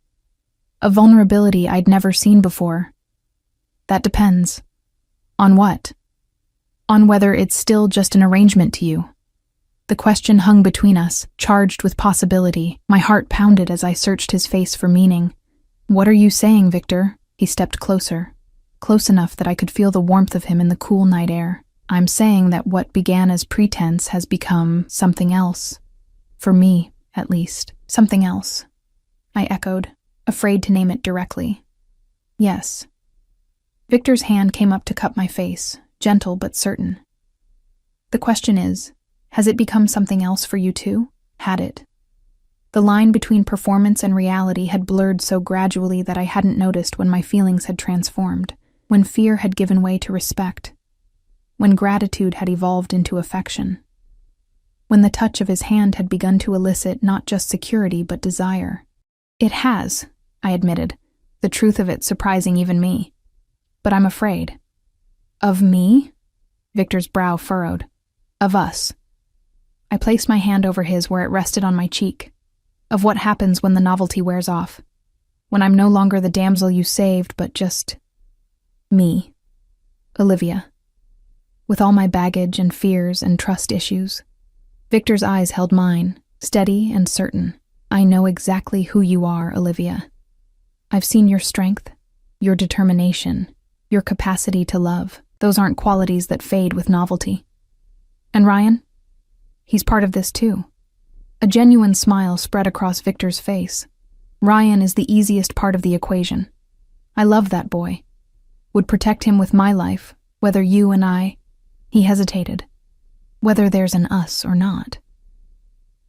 A vulnerability I'd never seen before. "That depends." "On what?" "On whether it's still just an arrangement to you." The question hung between us, charged with possibility. My heart pounded as I searched his face for meaning. "What are you saying, Victor?" He stepped closer, close enough that I could feel the warmth of him in the cool night air. "I'm saying that what began as pretense has become something else. For me, at least. Something else." I echoed, afraid to name it directly. "Yes." Victor's hand came up to cup my face, gentle but certain. "The question is, has it become something else for you too? Had it?" The line between performance and reality had blurred so gradually that I hadn't noticed when my feelings had transformed, when fear had given way to respect, when gratitude had evolved into affection, when the touch of his hand had begun to elicit not just security but desire. "It has," I admitted, the truth of it surprising even me. "But I'm afraid." "Of me?" Victor's brow furrowed. "Of us." I placed my hand over his where it rested on my cheek. "Of what happens when the novelty wears off. When I'm no longer the damsel you saved, but just me. Olivia. With all my baggage and fears and trust issues." Victor's eyes held mine, steady and certain. "I know exactly who you are, Olivia. I've seen your strength, your determination, your capacity to love. Those aren't qualities that fade with novelty. And Ryan? He's part of this too." A genuine smile spread across Victor's face. "Ryan is the easiest part of the equation. I love that boy. Would protect him with my life, whether you and I—" He hesitated. "Whether there's an us or not."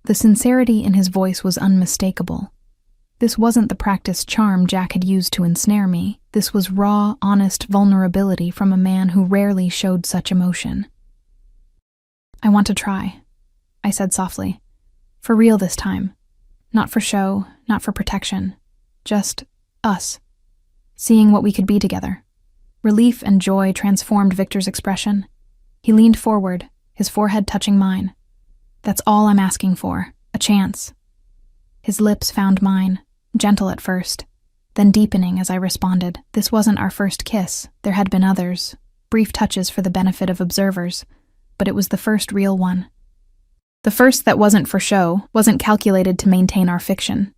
The sincerity in his voice was unmistakable. This wasn't the practiced charm Jack had used to ensnare me. This was raw, honest vulnerability from a man who rarely showed such emotion. "I want to try," I said softly. "For real this time. Not for show, not for protection. Just us. Seeing what we could be together." Relief and joy transformed Victor's expression. He leaned forward, his forehead touching mine. "That's all I'm asking for. A chance." His lips found mine, gentle at first, then deepening as I responded. This wasn't our first kiss. There had been others, brief touches for the benefit of observers, but it was the first real one. The first that wasn't for show, wasn't calculated to maintain our fiction.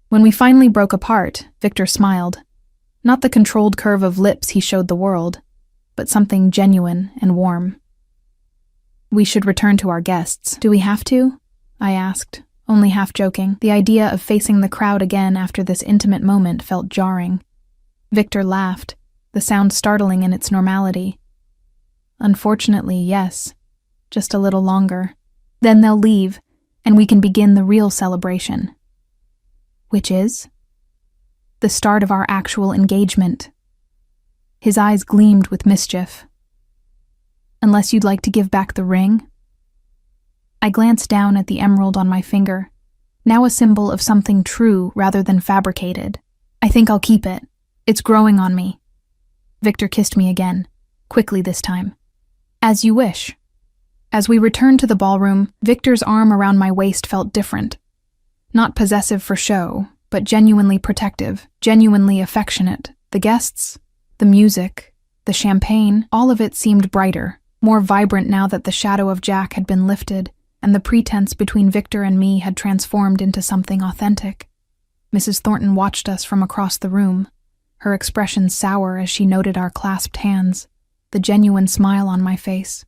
When we finally broke apart, Victor smiled. Not the controlled curve of lips he showed the world, but something genuine and warm. "We should return to our guests. Do we have to?" I asked, only half joking. The idea of facing the crowd again after this intimate moment felt jarring. Victor laughed, the sound startling in its normality. "Unfortunately, yes. Just a little longer. Then they'll leave, and we can begin the real celebration." "Which is?" "The start of our actual engagement." His eyes gleamed with mischief. "Unless you'd like to give back the ring?" I glanced down at the emerald on my finger, now a symbol of something true rather than fabricated. "I think I'll keep it. It's growing on me." Victor kissed me again, quickly this time. "As you wish." As we returned to the ballroom, Victor's arm around my waist felt different. Not possessive for show, but genuinely protective, genuinely affectionate. The guests, the music, the champagne, all of it seemed brighter, more vibrant now that the shadow of Jack had been lifted, and the pretense between Victor and me had transformed into something authentic. Mrs. Thornton watched us from across the room, her expression sour as she noted our clasped hands, the genuine smile on my face.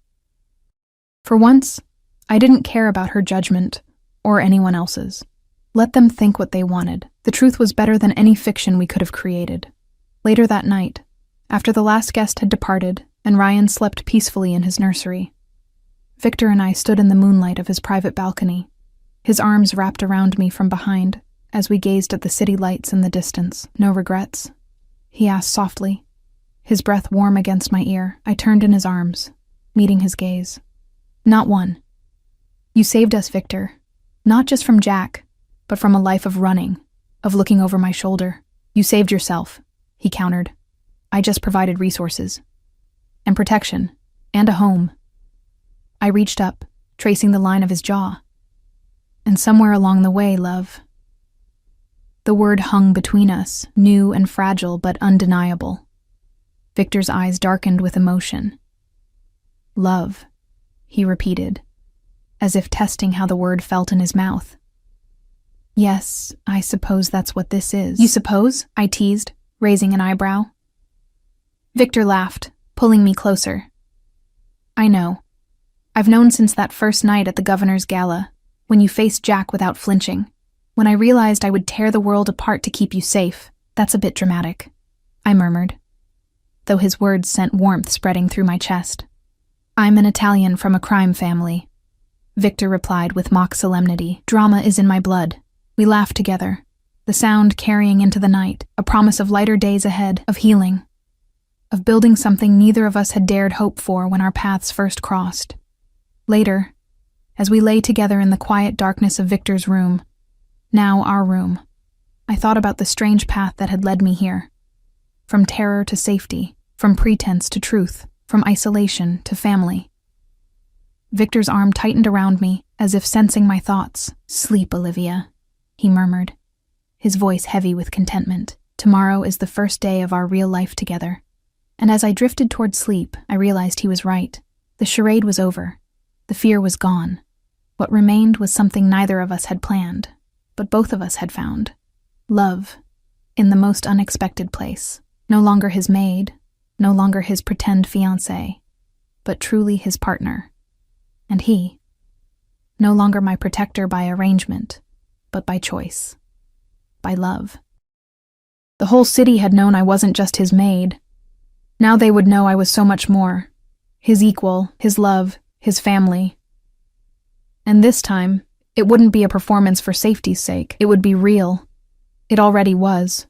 For once, I didn't care about her judgment, or anyone else's. Let them think what they wanted. The truth was better than any fiction we could have created. Later that night, after the last guest had departed and Ryan slept peacefully in his nursery, Victor and I stood in the moonlight of his private balcony, his arms wrapped around me from behind as we gazed at the city lights in the distance. "No regrets?" he asked softly, his breath warm against my ear. I turned in his arms, meeting his gaze. "Not one. You saved us, Victor, not just from Jack, but from a life of running, of looking over my shoulder. You saved yourself, he countered. I just provided resources. And protection. And a home. I reached up, tracing the line of his jaw. And somewhere along the way, love. The word hung between us, new and fragile but undeniable. Victor's eyes darkened with emotion. Love, he repeated, as if testing how the word felt in his mouth. Yes, I suppose that's what this is. You suppose? I teased, raising an eyebrow. Victor laughed, pulling me closer. I know. I've known since that first night at the governor's gala, when you faced Jack without flinching. When I realized I would tear the world apart to keep you safe. That's a bit dramatic, I murmured, though his words sent warmth spreading through my chest. I'm an Italian from a crime family, Victor replied with mock solemnity. Drama is in my blood. We laughed together, the sound carrying into the night, a promise of lighter days ahead, of healing, of building something neither of us had dared hope for when our paths first crossed. Later, as we lay together in the quiet darkness of Victor's room, now our room, I thought about the strange path that had led me here. From terror to safety, from pretense to truth, from isolation to family. Victor's arm tightened around me, as if sensing my thoughts. Sleep, Olivia, he murmured, his voice heavy with contentment. Tomorrow is the first day of our real life together. And as I drifted toward sleep, I realized he was right. The charade was over. The fear was gone. What remained was something neither of us had planned, but both of us had found. Love, in the most unexpected place. No longer his maid, no longer his pretend fiancé, but truly his partner. And he, no longer my protector by arrangement, but by choice, by love. The whole city had known I wasn't just his maid. Now they would know I was so much more. His equal, his love, his family. And this time, it wouldn't be a performance for safety's sake. It would be real. It already was.